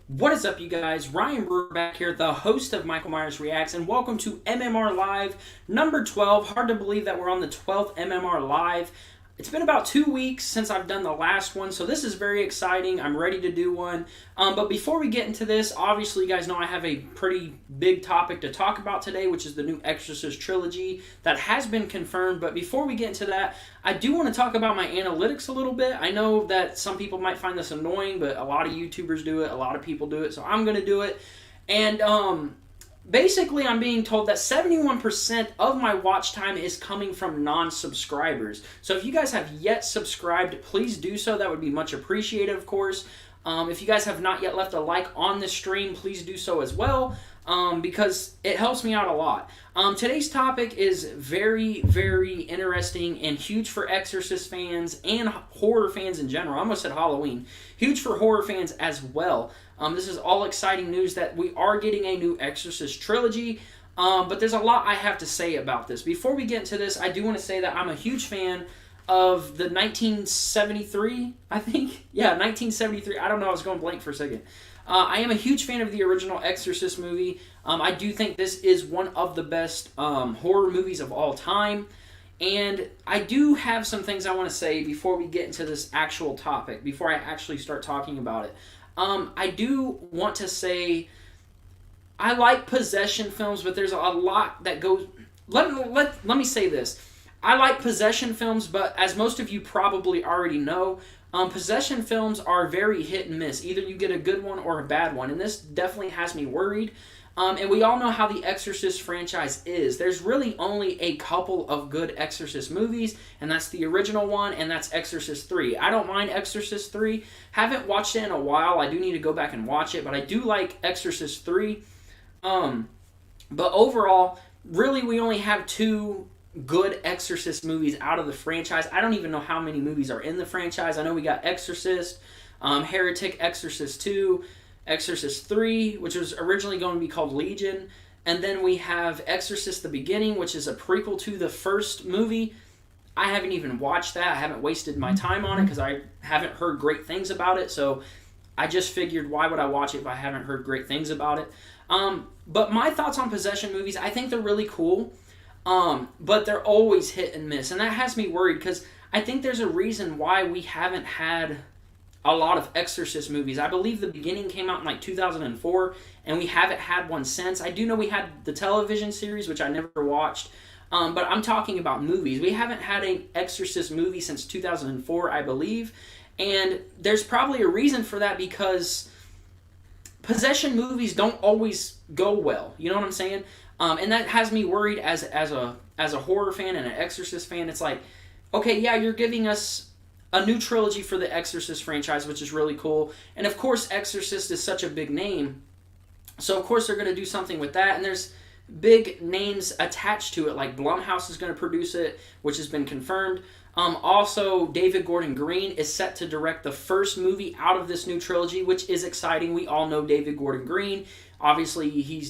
What is up, you guys? Ryan Brewer back here, the host of Michael Myers Reacts, and welcome to MMR Live number 12. Hard to believe that we're on the 12th MMR Live. It's been about 2 weeks since I've done the last one, so this is very exciting. I'm ready to do one. But before we get into this, obviously you guys know I have a pretty big topic to talk about today, which is the new Exorcist Trilogy that has been confirmed. But before we get into that, I do want to talk about my analytics a little bit. I know that some people might find this annoying, but a lot of YouTubers do it, a lot of people do it, so I'm going to do it. And basically, I'm being told that 71% of my watch time is coming from non-subscribers. So if you guys have yet subscribed, please do so. That would be much appreciated, of course. If you guys have not yet left a like on this stream, please do so as well, because it helps me out a lot. Today's topic is very, very interesting and huge for Exorcist fans and horror fans in general. I almost said Halloween. Huge for horror fans as well. This is all exciting news that we are getting a new Exorcist trilogy, but there's a lot I have to say about this. Before we get into this, I do want to say that I'm a huge fan of the 1973, I think. Yeah, 1973. I don't know, I was going blank for a second. I am a huge fan of the original Exorcist movie. I do think this is one of the best horror movies of all time. And I do have some things I want to say before we get into this actual topic, before I actually start talking about it. I do want to say I like possession films, but there's a lot that goes... Let me say this. I like possession films, but as most of you probably already know, possession films are very hit and miss. Either you get a good one or a bad one, and this definitely has me worried. And we all know how the Exorcist franchise is. There's really only a couple of good Exorcist movies, and that's the original one, and that's Exorcist 3. I don't mind Exorcist 3. Haven't watched it in a while. I do need to go back and watch it, but I do like Exorcist 3. But overall, really we only have two good Exorcist movies out of the franchise. I don't even know how many movies are in the franchise. I know we got Exorcist, Heretic, Exorcist 2, Exorcist 3, which was originally going to be called Legion, and then we have Exorcist the Beginning, which is a prequel to the first movie. I haven't even watched that. I haven't wasted my time on it because I haven't heard great things about it, so I just figured, why would I watch it if I haven't heard great things about it? But my thoughts on possession movies, I think they're really cool, but they're always hit and miss, and that has me worried because I think there's a reason why we haven't had a lot of Exorcist movies. I believe The Beginning came out in like 2004, and we haven't had one since. I do know we had the television series, which I never watched, but I'm talking about movies. We haven't had an Exorcist movie since 2004, I believe, and there's probably a reason for that because possession movies don't always go well. You know what I'm saying? And that has me worried as a horror fan and an Exorcist fan. It's like, okay, yeah, you're giving us a new trilogy for the Exorcist franchise, which is really cool. And of course, Exorcist is such a big name. So of course they're going to do something with that. And there's big names attached to it, like Blumhouse is going to produce it, which has been confirmed. Also, David Gordon Green is set to direct the first movie out of this new trilogy, which is exciting. We all know David Gordon Green. Obviously, he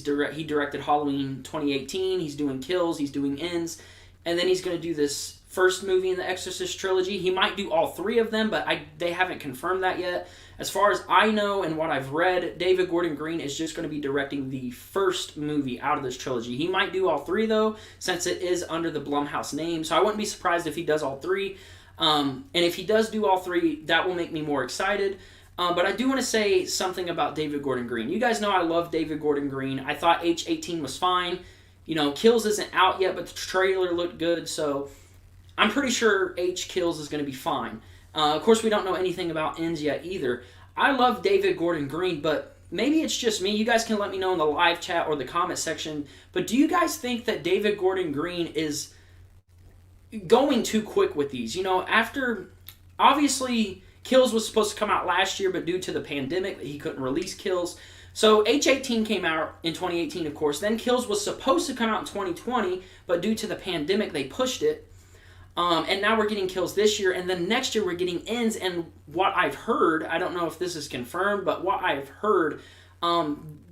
directed Halloween 2018. He's doing Kills. He's doing Ends. And then he's going to do this first movie in the Exorcist trilogy. He might do all three of them, but they haven't confirmed that yet. As far as I know and what I've read, David Gordon Green is just going to be directing the first movie out of this trilogy. He might do all three, though, since it is under the Blumhouse name, so I wouldn't be surprised if he does all three. And if he does do all three, that will make me more excited. But I do want to say something about David Gordon Green. You guys know I love David Gordon Green. I thought H18 was fine. You know, Kills isn't out yet, but the trailer looked good, so I'm pretty sure H Kills is going to be fine. Of course, we don't know anything about Ends yet either. I love David Gordon Green, but maybe it's just me. You guys can let me know in the live chat or the comment section. But do you guys think that David Gordon Green is going too quick with these? You know, after, obviously, Kills was supposed to come out last year, but due to the pandemic, he couldn't release Kills. So H18 came out in 2018, of course. Then Kills was supposed to come out in 2020, but due to the pandemic, they pushed it. And now we're getting Kills this year, and then next year we're getting Ends, and what I've heard, I don't know if this is confirmed, but what I've heard,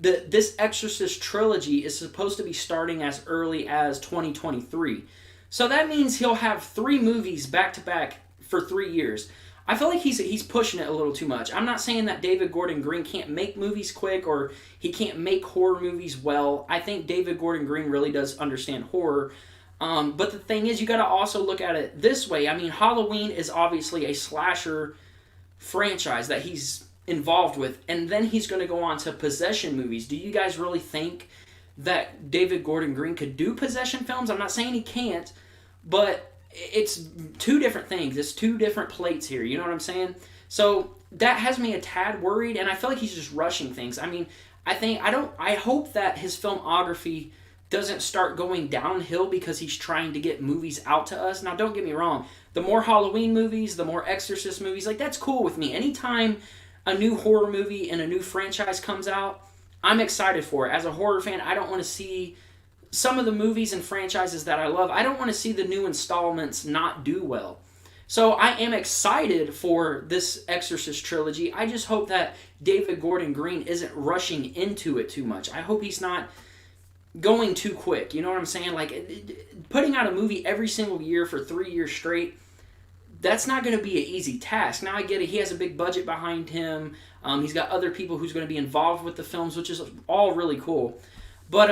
this Exorcist trilogy is supposed to be starting as early as 2023. So that means he'll have 3 movies back-to-back for 3 years. I feel like he's pushing it a little too much. I'm not saying that David Gordon Green can't make movies quick or he can't make horror movies well. I think David Gordon Green really does understand horror. But the thing is, you got to also look at it this way. I mean, Halloween is obviously a slasher franchise that he's involved with, and then he's going to go on to possession movies. Do you guys really think that David Gordon Green could do possession films? I'm not saying he can't, but it's two different things. It's two different plates here. You know what I'm saying? So that has me a tad worried, and I feel like he's just rushing things. I mean, I hope that his filmography doesn't start going downhill because he's trying to get movies out to us. Now, don't get me wrong. The more Halloween movies, the more Exorcist movies, like, that's cool with me. Anytime a new horror movie and a new franchise comes out, I'm excited for it. As a horror fan, I don't want to see some of the movies and franchises that I love. I don't want to see the new installments not do well. So I am excited for this Exorcist trilogy. I just hope that David Gordon Green isn't rushing into it too much. I hope he's not going too quick. You know what I'm saying? Like, putting out a movie every single year for 3 years straight, that's not going to be an easy task. Now, I get it. He has a big budget behind him. He's got other people who's going to be involved with the films, which is all really cool. But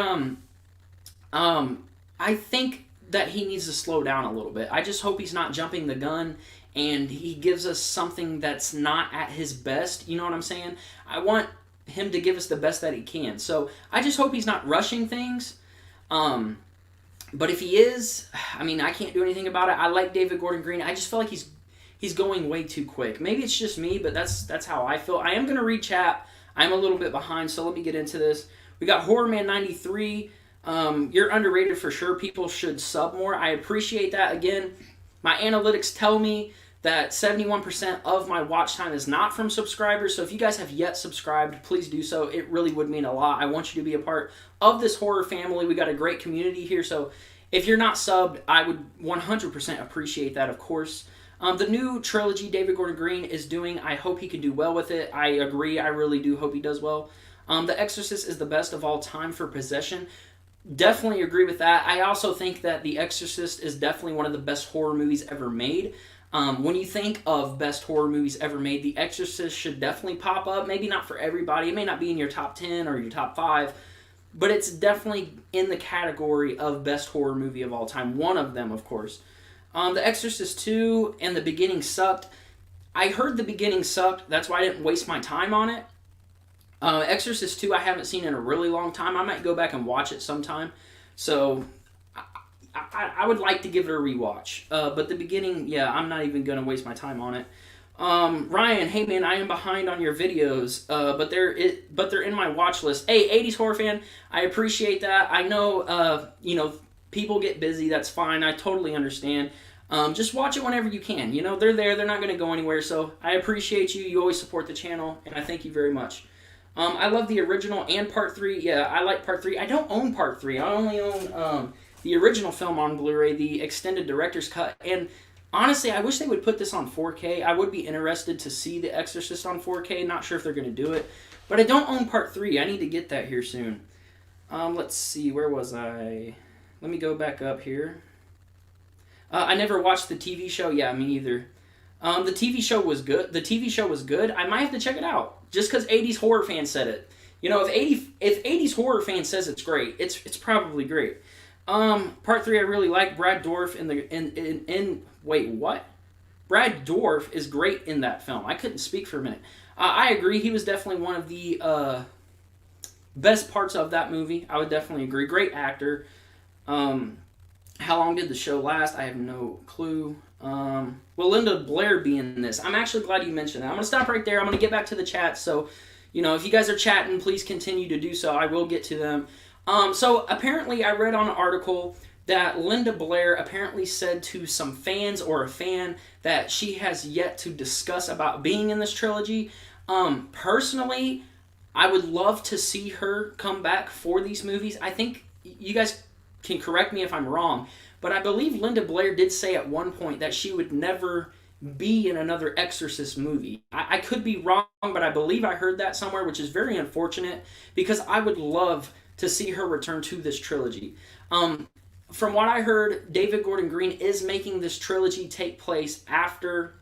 I think that he needs to slow down a little bit. I just hope he's not jumping the gun and he gives us something that's not at his best. You know what I'm saying? I want him to give us the best that he can. So I just hope he's not rushing things. But if he is, I mean, I can't do anything about it. I like David Gordon Green. I just feel like he's going way too quick. Maybe it's just me, but that's how I feel. I am going to read chat. I'm a little bit behind, so let me get into this. We got Horrorman 93. You're underrated for sure. People should sub more. I appreciate that. Again, my analytics tell me that 71% of my watch time is not from subscribers. So if you guys have yet subscribed, please do so. It really would mean a lot. I want you to be a part of this horror family. We got a great community here. So if you're not subbed, I would 100% appreciate that, of course. The new trilogy David Gordon Green is doing, I hope he can do well with it. I agree. I really do hope he does well. The Exorcist is the best of all time for possession. Definitely agree with that. I also think that The Exorcist is definitely one of the best horror movies ever made. When you think of best horror movies ever made, The Exorcist should definitely pop up. Maybe not for everybody. It may not be in your top 10 or your top 5, but it's definitely in the category of best horror movie of all time. One of them, of course. The Exorcist 2 and the beginning sucked. I heard the beginning sucked. That's why I didn't waste my time on it. Exorcist 2 I haven't seen in a really long time. I might go back and watch it sometime. So I would like to give it a rewatch. But the beginning, yeah, I'm not even going to waste my time on it. Ryan, hey man, I am behind on your videos, but they're in my watch list. Hey, 80s horror fan, I appreciate that. I know, people get busy. That's fine. I totally understand. Just watch it whenever you can. You know, they're there. They're not going to go anywhere. So I appreciate you. You always support the channel, and I thank you very much. I love the original and Part 3. Yeah, I like Part 3. I don't own Part 3. I only own the original film on Blu-ray, the extended director's cut. And honestly, I wish they would put this on 4K. I would be interested to see The Exorcist on 4K. Not sure if they're going to do it. But I don't own Part 3. I need to get that here soon. Let's see. Where was I? Let me go back up here. I never watched the TV show. Yeah, me either. The TV show was good. I might have to check it out. Just because 80s horror fan said it. You know, if 80s horror fan says it's great, it's probably great. Part 3 I really like. Brad Dourif wait, what? Brad Dourif is great in that film. I couldn't speak for a minute. I agree. He was definitely one of the best parts of that movie. I would definitely agree. Great actor. How long did the show last? I have no clue. Will Linda Blair be in this? I'm actually glad you mentioned that. I'm going to stop right there. I'm going to get back to the chat. So, if you guys are chatting, please continue to do so. I will get to them. So, apparently, I read on an article that Linda Blair apparently said to some fans or a fan that she has yet to discuss about being in this trilogy. Personally, I would love to see her come back for these movies. I think you guys can correct me if I'm wrong, but I believe Linda Blair did say at one point that she would never be in another Exorcist movie. I could be wrong, but I believe I heard that somewhere, which is very unfortunate because I would love to see her return to this trilogy. From what I heard, David Gordon Green is making this trilogy take place after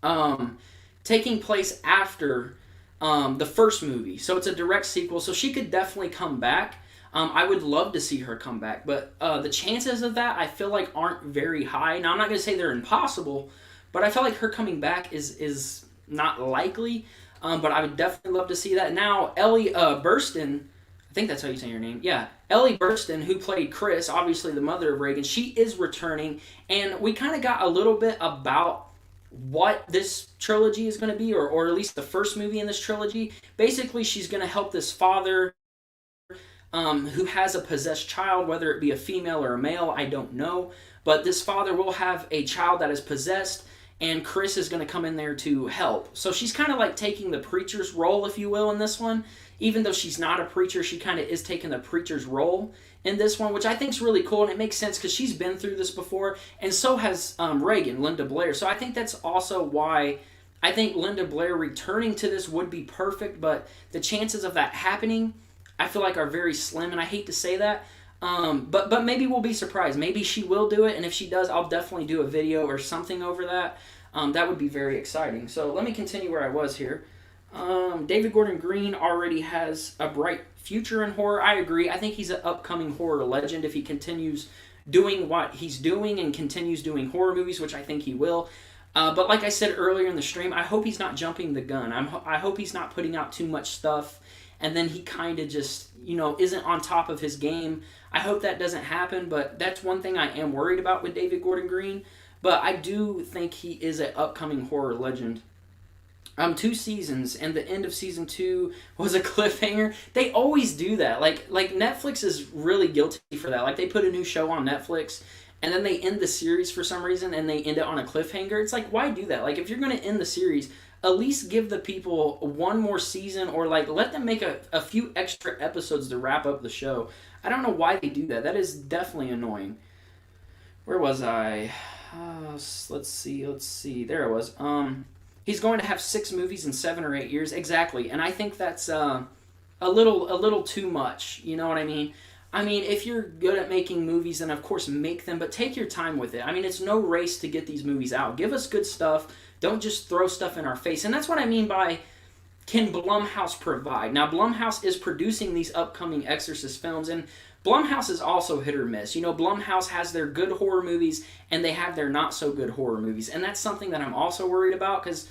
um, taking place after the first movie. So it's a direct sequel, so she could definitely come back. I would love to see her come back, but the chances of that I feel like aren't very high. Now I'm not going to say they're impossible, but I feel like her coming back is not likely. But I would definitely love to see that. Now Ellie Burstyn, I think that's how you say her name. Yeah, Ellie Burstyn, who played Chris, obviously the mother of Reagan, she is returning, and we kind of got a little bit about what this trilogy is going to be, or at least the first movie in this trilogy. Basically, she's going to help this father who has a possessed child, whether it be a female or a male, I don't know. But this father will have a child that is possessed, and Chris is going to come in there to help. So she's kind of like taking the preacher's role, if you will, in this one. Even though she's not a preacher, she kind of is taking the preacher's role in this one, which I think is really cool, and it makes sense because she's been through this before, and so has Reagan, Linda Blair. So I think that's also why I think Linda Blair returning to this would be perfect, but the chances of that happening, I feel like, are very slim, and I hate to say that, but maybe we'll be surprised. Maybe she will do it, and if she does, I'll definitely do a video or something over that. That would be very exciting. So let me continue where I was here. David Gordon Green already has a bright future in horror. I agree. I think he's an upcoming horror legend if he continues doing what he's doing and continues doing horror movies, which I think he will. But like I said earlier in the stream, I hope he's not jumping the gun. I hope he's not putting out too much stuff and then he kind of just, isn't on top of his game. I hope that doesn't happen, but that's one thing I am worried about with David Gordon Green. But I do think he is an upcoming horror legend. 2 seasons, and the end of season 2 was a cliffhanger. They always do that. Like Netflix is really guilty for that. Like, they put a new show on Netflix, and then they end the series for some reason, and they end it on a cliffhanger. It's like, why do that? Like, if you're going to end the series, at least give the people one more season, or like let them make a few extra episodes to wrap up the show. I don't know why they do that. That is definitely annoying. Where was I? Let's see. There I was. He's going to have 6 movies in 7 or 8 years. Exactly. And I think that's a little too much. You know what I mean? I mean, if you're good at making movies, then of course make them, but take your time with it. I mean, it's no race to get these movies out. Give us good stuff. Don't just throw stuff in our face. And that's what I mean by, can Blumhouse provide? Now, Blumhouse is producing these upcoming Exorcist films, and Blumhouse is also hit or miss. Blumhouse has their good horror movies, and they have their not-so-good horror movies. And that's something that I'm also worried about, because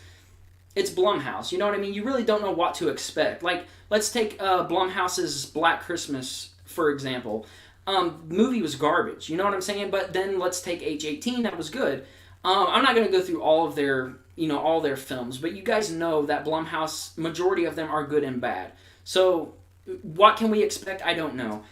it's Blumhouse. You know what I mean? You really don't know what to expect. Like, let's take Blumhouse's Black Christmas, for example. Movie was garbage. You know what I'm saying? But then let's take H-18. That was good. I'm not going to go through all of their, all their films, but you guys know that Blumhouse, majority of them are good and bad. So what can we expect? I don't know.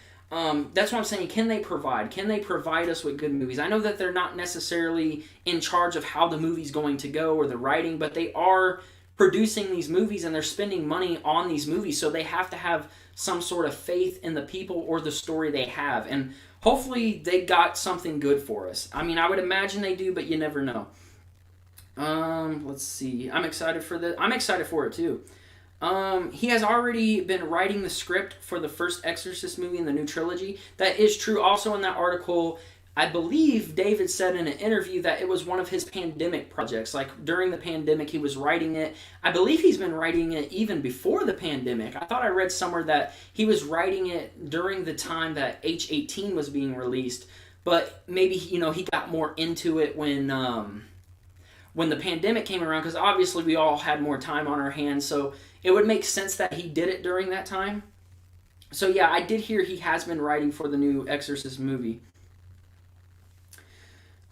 That's what I'm saying. Can they provide? Can they provide us with good movies? I know that they're not necessarily in charge of how the movie's going to go or the writing, but they are producing these movies and they're spending money on these movies, so they have to have some sort of faith in the people or the story they have. And hopefully they got something good for us. I mean, I would imagine they do, but you never know. Let's see. I'm excited for this. I'm excited for it too. He has already been writing the script for the first Exorcist movie in the new trilogy. That is true. Also in that article, I believe David said in an interview that it was one of his pandemic projects. Like, during the pandemic, he was writing it. I believe he's been writing it even before the pandemic. I thought I read somewhere that he was writing it during the time that H-18 was being released. But maybe, he got more into it when the pandemic came around, because obviously we all had more time on our hands, so it would make sense that he did it during that time. So yeah, I did hear he has been writing for the new Exorcist movie.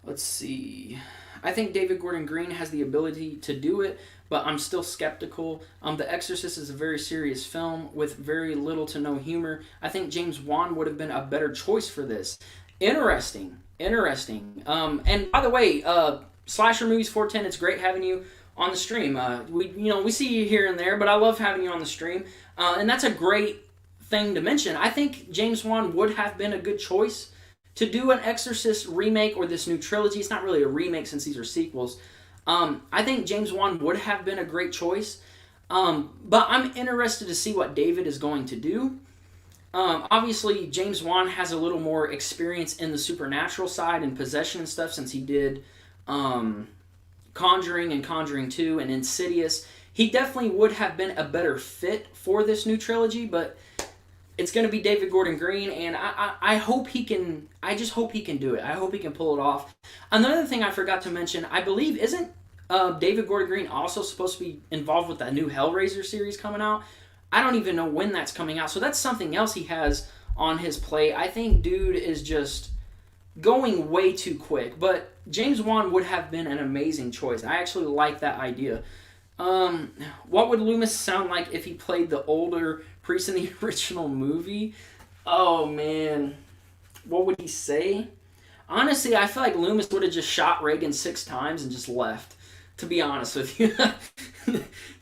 Let's see. I think David Gordon Green has the ability to do it, but I'm still skeptical. The Exorcist is a very serious film with very little to no humor. I think James Wan would have been a better choice for this. Interesting. And by the way, Slasher Movies 410, it's great having you on the stream. We see you here and there, but I love having you on the stream. And that's a great thing to mention. I think James Wan would have been a good choice to do an Exorcist remake or this new trilogy. It's not really a remake since these are sequels. I think James Wan would have been a great choice. But I'm interested to see what David is going to do. Obviously, James Wan has a little more experience in the supernatural side and possession and stuff, since he did Conjuring and Conjuring 2 and Insidious, he definitely would have been a better fit for this new trilogy, but it's going to be David Gordon Green, and I hope he can. I just hope he can do it. I hope he can pull it off. Another thing I forgot to mention, I believe, isn't David Gordon Green also supposed to be involved with that new Hellraiser series coming out? I don't even know when that's coming out, so that's something else he has on his plate. I think dude is just going way too quick, but James Wan would have been an amazing choice. I actually like that idea. What would Loomis sound like if he played the older priest in the original movie? Oh man, what would he say? Honestly, I feel like Loomis would have just shot Reagan 6 times and just left, to be honest with you.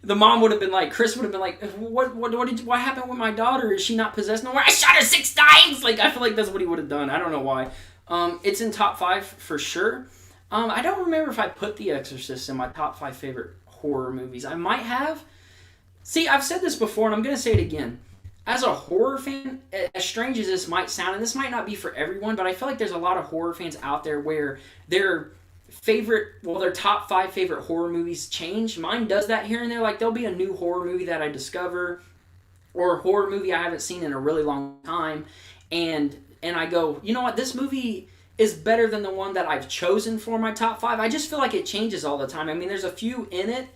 The mom would have been like, Chris would have been like, what happened with my daughter? Is she not possessed no more? I shot her 6 times! Like, I feel like that's what he would have done. I don't know why. It's in top 5 for sure. I don't remember if I put The Exorcist in my top 5 favorite horror movies. I might have. See, I've said this before, and I'm going to say it again. As a horror fan, as strange as this might sound, and this might not be for everyone, but I feel like there's a lot of horror fans out there where their top 5 favorite horror movies change. Mine does that here and there. Like, there'll be a new horror movie that I discover, or a horror movie I haven't seen in a really long time, and I go, you know what, this movie is better than the one that I've chosen for my top 5. I just feel like it changes all the time. I mean, there's a few in it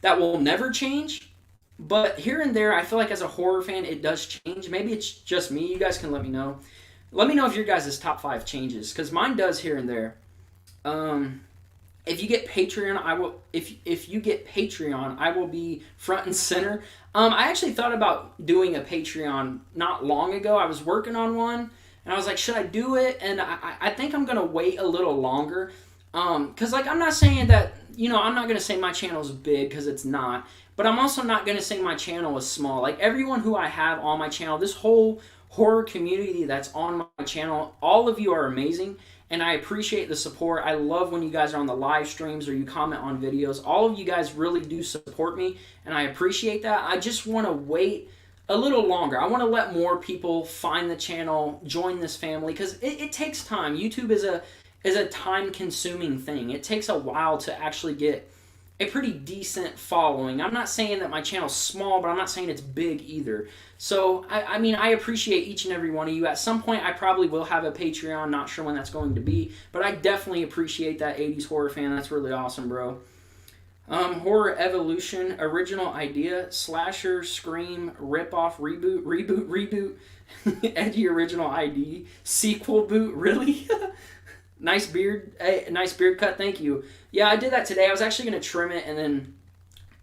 that will never change, but here and there, I feel like as a horror fan, it does change. Maybe it's just me. You guys can let me know. Let me know if your guys' top 5 changes, because mine does here and there. If you get Patreon, I will. If you get Patreon, I will be front and center. I actually thought about doing a Patreon not long ago. I was working on one, and I was like, should I do it? And I think I'm gonna wait a little longer, cause like I'm not saying that, you know, I'm not gonna say my channel is big, cause it's not. But I'm also not gonna say my channel is small. Like everyone who I have on my channel, this whole horror community that's on my channel, all of you are amazing. And I appreciate the support. I love when you guys are on the live streams or you comment on videos. All of you guys really do support me, and I appreciate that. I just want to wait a little longer. I want to let more people find the channel, join this family, because it takes time. YouTube is a time-consuming thing. It takes a while to actually get a pretty decent following. I'm not saying that my channel's small, but I'm not saying it's big either. So, I mean, I appreciate each and every one of you. At some point, I probably will have a Patreon. Not sure when that's going to be, but I definitely appreciate that 80s horror fan. That's really awesome, bro. Horror Evolution, original idea, slasher, scream, ripoff, reboot, edgy original ID, sequel boot, really? Nice beard cut, thank you. Yeah, I did that today. I was actually going to trim it, and then,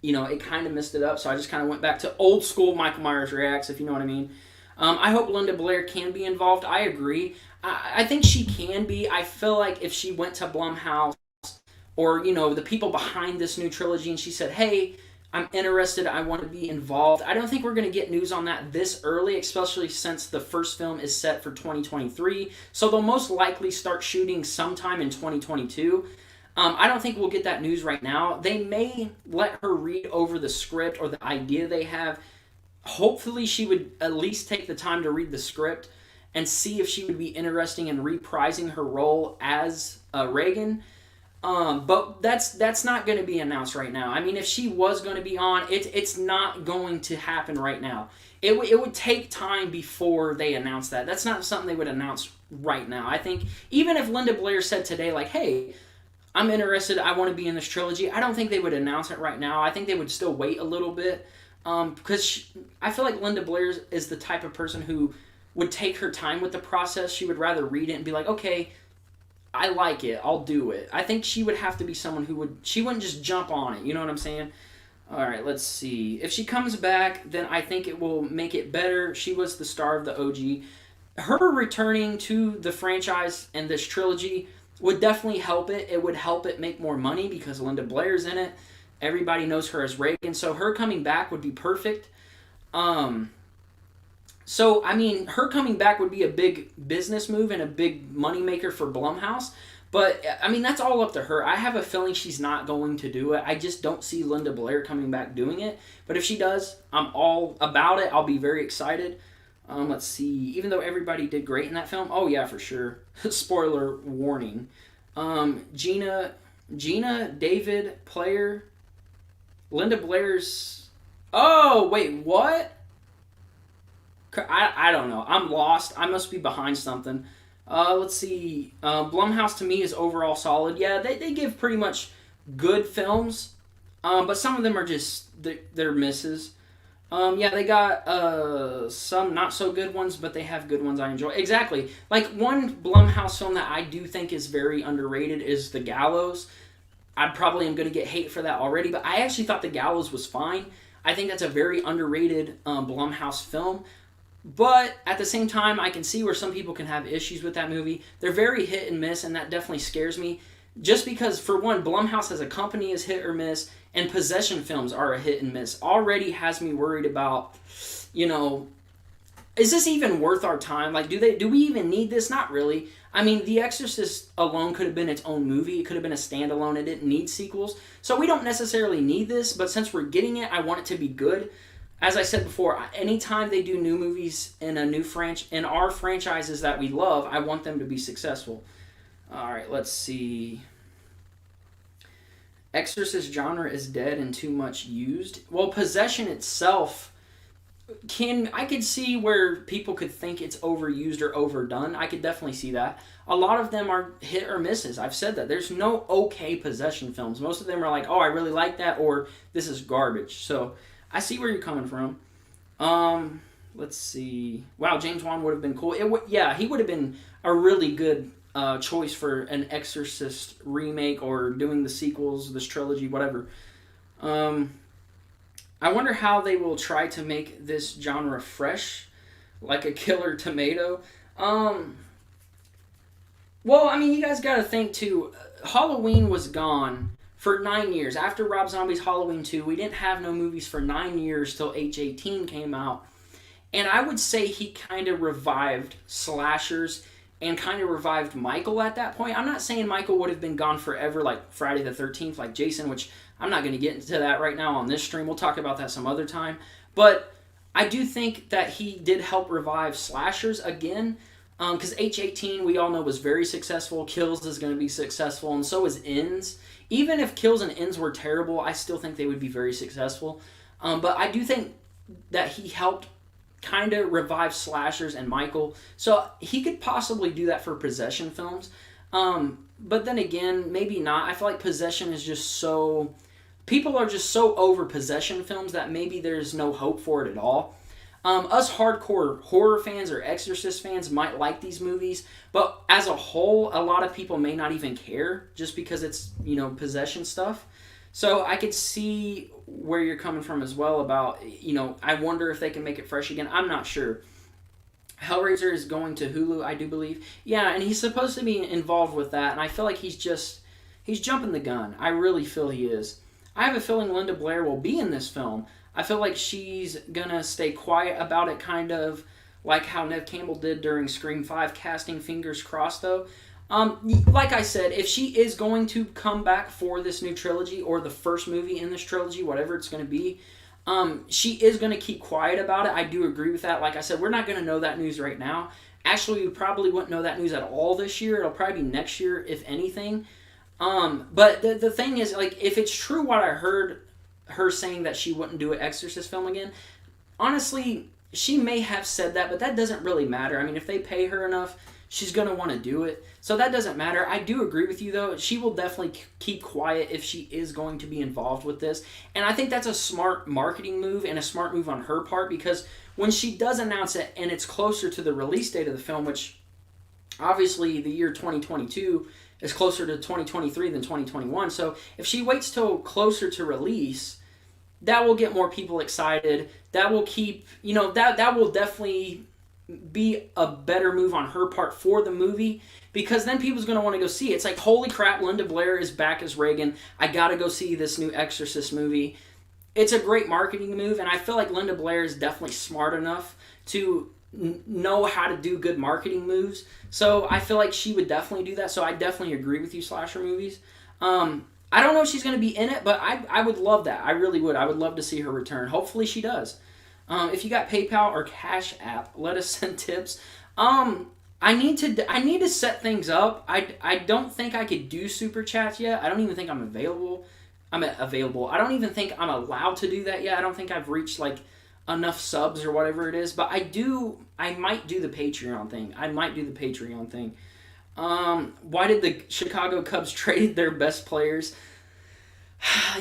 you know, it kind of messed it up, so I just kind of went back to old school Michael Myers Reacts, if you know what I mean. I hope Linda Blair can be involved. I agree. I think she can be. I feel like if she went to Blumhouse, or, you know, the people behind this new trilogy, and she said, hey, I'm interested, I want to be involved. I don't think we're going to get news on that this early, especially since the first film is set for 2023. So they'll most likely start shooting sometime in 2022. I don't think we'll get that news right now. They may let her read over the script or the idea they have. Hopefully she would at least take the time to read the script and see if she would be interested in reprising her role as Reagan. But that's not going to be announced right now. I mean, if she was going to be on, it's not going to happen right now. It would take time before they announce that. That's not something they would announce right now. I think even if Linda Blair said today, like, hey, I'm interested, I want to be in this trilogy, I don't think they would announce it right now. I think they would still wait a little bit, because I feel like Linda Blair is the type of person who would take her time with the process. She would rather read it and be like, okay, I like it, I'll do it. I think she would have to be someone who she wouldn't just jump on it, you know what I'm saying? Alright, let's see. If she comes back, then I think it will make it better. She was the star of the OG. Her returning to the franchise and this trilogy would definitely help it. It would help it make more money because Linda Blair's in it. Everybody knows her as Reagan, so her coming back would be perfect. So, I mean, her coming back would be a big business move and a big moneymaker for Blumhouse. But, I mean, that's all up to her. I have a feeling she's not going to do it. I just don't see Linda Blair coming back doing it. But if she does, I'm all about it. I'll be very excited. Let's see. Even though everybody did great in that film. Oh, yeah, for sure. Spoiler warning. Gina Gina David Player, Linda Blair's. Oh wait, what? I don't know. I'm lost. I must be behind something. Let's see. Blumhouse to me is overall solid. Yeah, they give pretty much good films, but some of them are just they're misses. Yeah, they got some not so good ones, but they have good ones I enjoy. Exactly. Like one Blumhouse film that I do think is very underrated is The Gallows. I probably am going to get hate for that already, but I actually thought The Gallows was fine. I think that's a very underrated Blumhouse film. But at the same time, I can see where some people can have issues with that movie. They're very hit and miss, and that definitely scares me. Just because, for one, Blumhouse as a company is hit or miss, and possession films are a hit and miss. Already has me worried about, is this even worth our time? Like, do we even need this? Not really. I mean, The Exorcist alone could have been its own movie. It could have been a standalone. It didn't need sequels. So we don't necessarily need this, but since we're getting it, I want it to be good. As I said before, anytime they do new movies in in our franchises that we love, I want them to be successful. All right, let's see. Exorcist genre is dead and too much used. Well, possession itself I could see where people could think it's overused or overdone. I could definitely see that. A lot of them are hit or misses. I've said that. There's no okay possession films. Most of them are like, oh, I really like that, or this is garbage. So I see where you're coming from. Let's see. Wow, James Wan would have been cool. He would have been a really good choice for an Exorcist remake or doing the sequels, this trilogy, whatever. I wonder how they will try to make this genre fresh, like a killer tomato. Well, I mean, you guys got to think too. Halloween was gone for 9 years. After Rob Zombie's Halloween 2, we didn't have no movies for 9 years till H18 came out. And I would say he kind of revived slashers and kind of revived Michael at that point. I'm not saying Michael would have been gone forever like Friday the 13th, like Jason, which I'm not going to get into that right now on this stream. We'll talk about that some other time. But I do think that he did help revive slashers again, because H18, we all know, was very successful. Kills is going to be successful, and so is Ends. Even if Kills and Ends were terrible, I still think they would be very successful. But I do think that he helped kind of revive slashers and Michael. So he could possibly do that for possession films. But then again, maybe not. I feel like possession is just so... People are just so over possession films that maybe there's no hope for it at all. Us hardcore horror fans or Exorcist fans might like these movies, but as a whole, a lot of people may not even care just because it's, possession stuff. So I could see where you're coming from as well about, I wonder if they can make it fresh again. I'm not sure. Hellraiser is going to Hulu, I do believe. Yeah, and he's supposed to be involved with that, and I feel like he's jumping the gun. I really feel he is. I have a feeling Linda Blair will be in this film. I feel like she's going to stay quiet about it, kind of like how Neve Campbell did during Scream 5, casting fingers crossed, though. Like I said, if she is going to come back for this new trilogy, or the first movie in this trilogy, whatever it's going to be, she is going to keep quiet about it. I do agree with that. Like I said, we're not going to know that news right now. Actually, we probably wouldn't know that news at all this year. It'll probably be next year, if anything. But the thing is, like, if it's true what I heard her saying that she wouldn't do an Exorcist film again, honestly, she may have said that, but that doesn't really matter. I mean, if they pay her enough, she's going to want to do it. So that doesn't matter. I do agree with you, though. She will definitely keep quiet if she is going to be involved with this. And I think that's a smart marketing move and a smart move on her part, because when she does announce it and it's closer to the release date of the film, which obviously the year 2022 is closer to 2023 than 2021. So if she waits till closer to release, that will get more people excited. That will keep, that will definitely be a better move on her part for the movie, because then people's going to want to go see it. It's like, holy crap, Linda Blair is back as Reagan. I got to go see this new Exorcist movie. It's a great marketing move, and I feel like Linda Blair is definitely smart enough to know how to do good marketing moves. So I feel like she would definitely do that. So I definitely agree with you, slasher movies. I don't know if she's going to be in it, but I would love that. I really would. I would love to see her return. Hopefully she does. If you got PayPal or Cash App, let us send tips. I need to set things up. I don't think I could do super chats yet. I don't even think I'm available. Available. I don't even think I'm allowed to do that yet. I don't think I've reached like enough subs or whatever it is. But I might do the Patreon thing. Why did the Chicago Cubs trade their best players?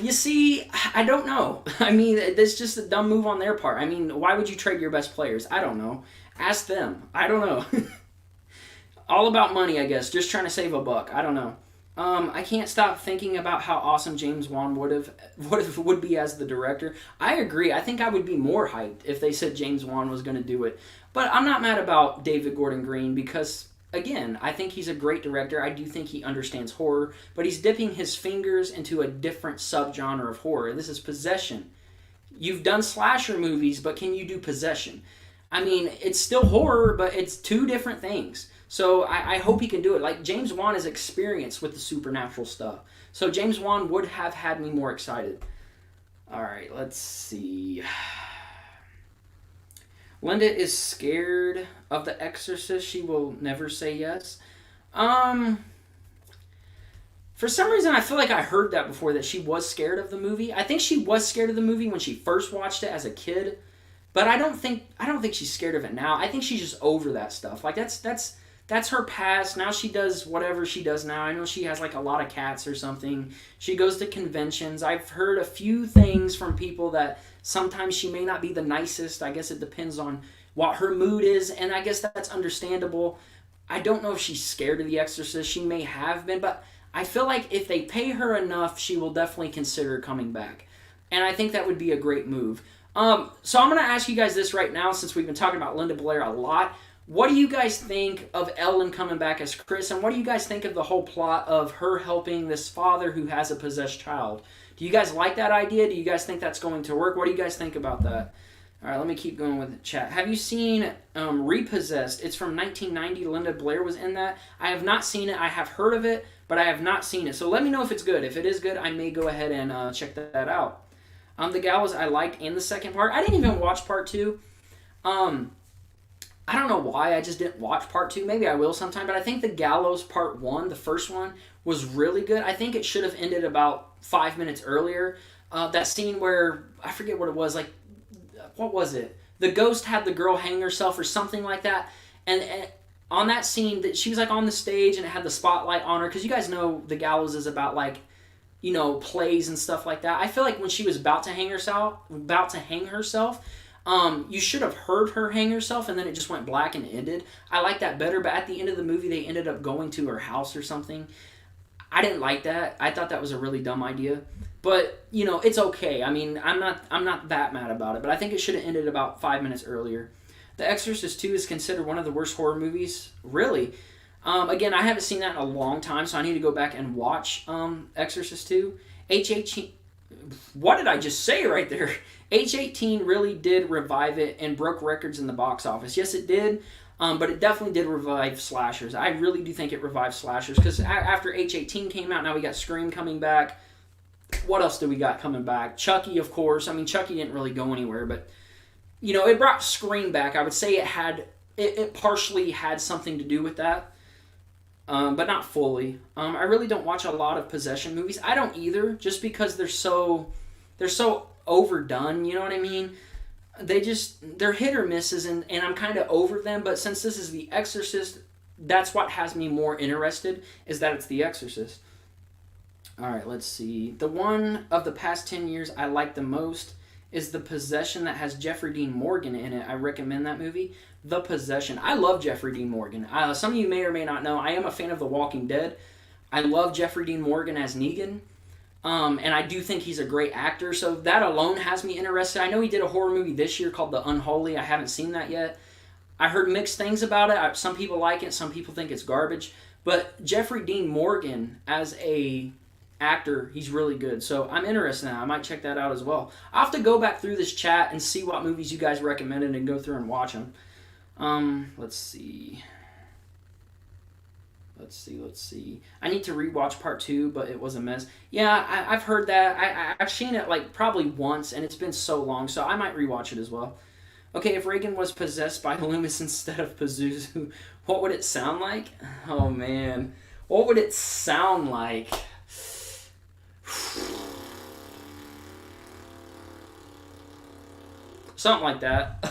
You see, I don't know. I mean, that's just a dumb move on their part. I mean, why would you trade your best players? I don't know. Ask them. I don't know. All about money, I guess. Just trying to save a buck. I don't know. I can't stop thinking about how awesome James Wan would be as the director. I agree. I think I would be more hyped if they said James Wan was going to do it. But I'm not mad about David Gordon Green because, again, I think he's a great director. I do think he understands horror, but he's dipping his fingers into a different subgenre of horror. This is possession. You've done slasher movies, but can you do possession? I mean, it's still horror, but it's two different things. So I hope he can do it. Like, James Wan is experienced with the supernatural stuff. So James Wan would have had me more excited. All right, let's see. Linda is scared of The Exorcist. She will never say yes. For some reason, I feel like I heard that before, that she was scared of the movie. I think she was scared of the movie when she first watched it as a kid. But I don't think she's scared of it now. I think she's just over that stuff. Like, that's her past. Now she does whatever she does now. I know she has like a lot of cats or something. She goes to conventions. I've heard a few things from people that sometimes she may not be the nicest. I guess it depends on what her mood is, and I guess that's understandable. I don't know if she's scared of The Exorcist. She may have been, but I feel like if they pay her enough, she will definitely consider coming back. And I think that would be a great move. So I'm going to ask you guys this right now, since we've been talking about Linda Blair a lot. What do you guys think of Ellen coming back as Chris? And what do you guys think of the whole plot of her helping this father who has a possessed child? Do you guys like that idea? Do you guys think that's going to work? What do you guys think about that? All right, let me keep going with the chat. Have you seen Repossessed? It's from 1990. Linda Blair was in that. I have not seen it. I have heard of it, but I have not seen it. So let me know if it's good. If it is good, I may go ahead and check that out. The Gallows I liked in the second part. I didn't even watch part 2. I don't know why I just didn't watch part 2. Maybe I will sometime. But I think The Gallows part 1, the first one, was really good. I think it should have ended about 5 minutes earlier. That scene where, I forget what it was. Like, what was it? The ghost had the girl hang herself or something like that. And on that scene, that she was like on the stage and it had the spotlight on her. Because you guys know The Gallows is about like, you know, plays and stuff like that. I feel like when she was about to hang herself, you should have heard her hang herself, and then it just went black and ended. I like that better, but at the end of the movie, they ended up going to her house or something. I didn't like that. I thought that was a really dumb idea. But, you know, it's okay. I mean, I'm not that mad about it, but I think it should have ended about 5 minutes earlier. The Exorcist 2 is considered one of the worst horror movies. Really? Again, I haven't seen that in a long time, so I need to go back and watch Exorcist 2. H18... What did I just say right there? H18 really did revive it and broke records in the box office. Yes, it did, but it definitely did revive slashers. I really do think it revived slashers, because after H18 came out, now we got Scream coming back. What else do we got coming back? Chucky, of course. I mean, Chucky didn't really go anywhere, but, you know, it brought Scream back. I would say it partially had something to do with that. But not fully. I really don't watch a lot of possession movies. I don't either, just because they're so overdone, you know what I mean? They're hit or misses, and I'm kind of over them, but since this is The Exorcist, that's what has me more interested, is that it's The Exorcist. Alright, let's see. The one of the past 10 years I like the most is The Possession, that has Jeffrey Dean Morgan in it. I recommend that movie. The Possession. I love Jeffrey Dean Morgan. Some of you may or may not know, I am a fan of The Walking Dead. I love Jeffrey Dean Morgan as Negan. And I do think he's a great actor, so that alone has me interested. I know he did a horror movie this year called The Unholy. I haven't seen that yet. I heard mixed things about it. Some people like it, some people think it's garbage. But Jeffrey Dean Morgan as a actor, he's really good. So I'm interested now. I might check that out as well. I'll have to go back through this chat and see what movies you guys recommended and go through and watch them. Let's see. I need to rewatch part 2, but it was a mess. Yeah, I've heard that. I've seen it like probably once, and it's been so long, so I might rewatch it as well. Okay, if Reagan was possessed by Loomis instead of Pazuzu, what would it sound like? Oh man, what would it sound like? Something like that.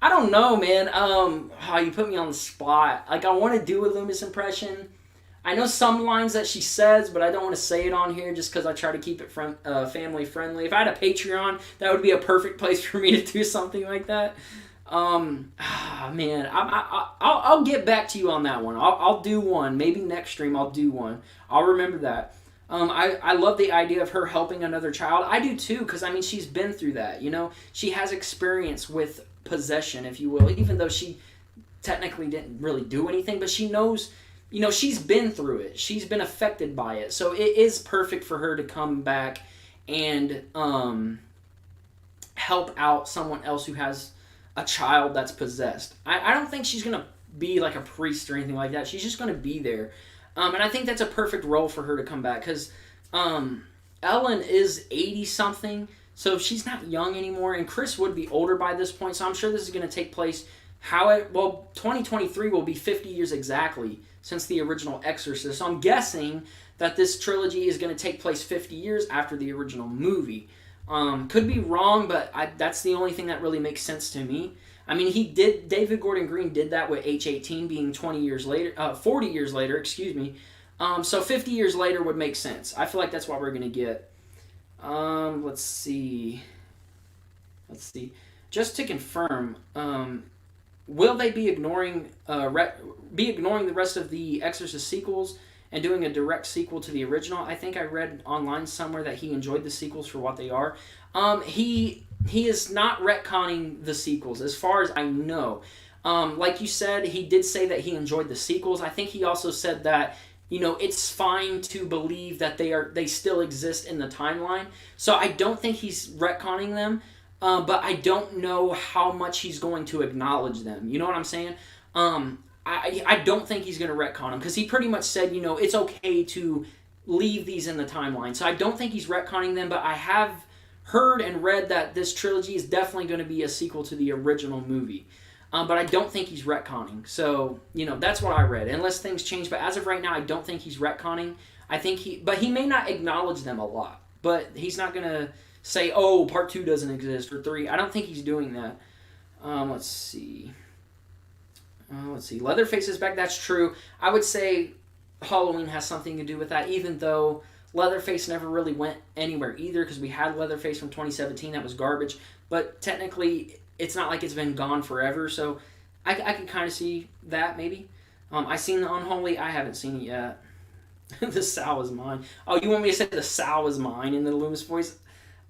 I don't know, man. Oh, you put me on the spot. Like, I want to do a Loomis impression. I know some lines that she says, but I don't want to say it on here just because I try to keep it family friendly. If I had a Patreon, that would be a perfect place for me to do something like that. Man, I'll get back to you on that one. I'll do one. Maybe next stream I'll do one. I'll remember that. I love the idea of her helping another child. I do too, because I mean, she's been through that. You know, she has experience with possession, if you will, even though she technically didn't really do anything, but she knows, you know, she's been through it. She's been affected by it. So it is perfect for her to come back and help out someone else who has a child that's possessed. I don't think she's going to be like a priest or anything like that. She's just going to be there. And I think that's a perfect role for her to come back, because Ellen is 80-something, so she's not young anymore, and Chris would be older by this point, so I'm sure this is going to take place, 2023 will be 50 years exactly since the original Exorcist, so I'm guessing that this trilogy is going to take place 50 years after the original movie. Could be wrong, but that's the only thing that really makes sense to me. I mean, David Gordon Green did that with H-18 being 40 years later, excuse me. So 50 years later would make sense. I feel like that's what we're going to get. Let's see. Just to confirm, will they be ignoring the rest of the Exorcist sequels and doing a direct sequel to the original? I think I read online somewhere that he enjoyed the sequels for what they are. He is not retconning the sequels, as far as I know. Like you said, he did say that he enjoyed the sequels. I think he also said that, you know, it's fine to believe that they still exist in the timeline. So I don't think he's retconning them, but I don't know how much he's going to acknowledge them. You know what I'm saying? I don't think he's going to retcon them, because he pretty much said, you know, it's okay to leave these in the timeline. So I don't think he's retconning them, but I have heard and read that this trilogy is definitely going to be a sequel to the original movie. But I don't think he's retconning. So, you know, that's what I read. Unless things change. But as of right now, I don't think he's retconning. But he may not acknowledge them a lot. But he's not going to say, oh, part 2 doesn't exist, or 3. I don't think he's doing that. Let's see. Leatherface is back. That's true. I would say Halloween has something to do with that, even though Leatherface never really went anywhere either, because we had Leatherface from 2017 that was garbage, but technically it's not like it's been gone forever, so I can kind of see that maybe. I seen the Unholy. I haven't seen it yet. The sow is mine. Oh, you want me to say the sow is mine in the Loomis voice?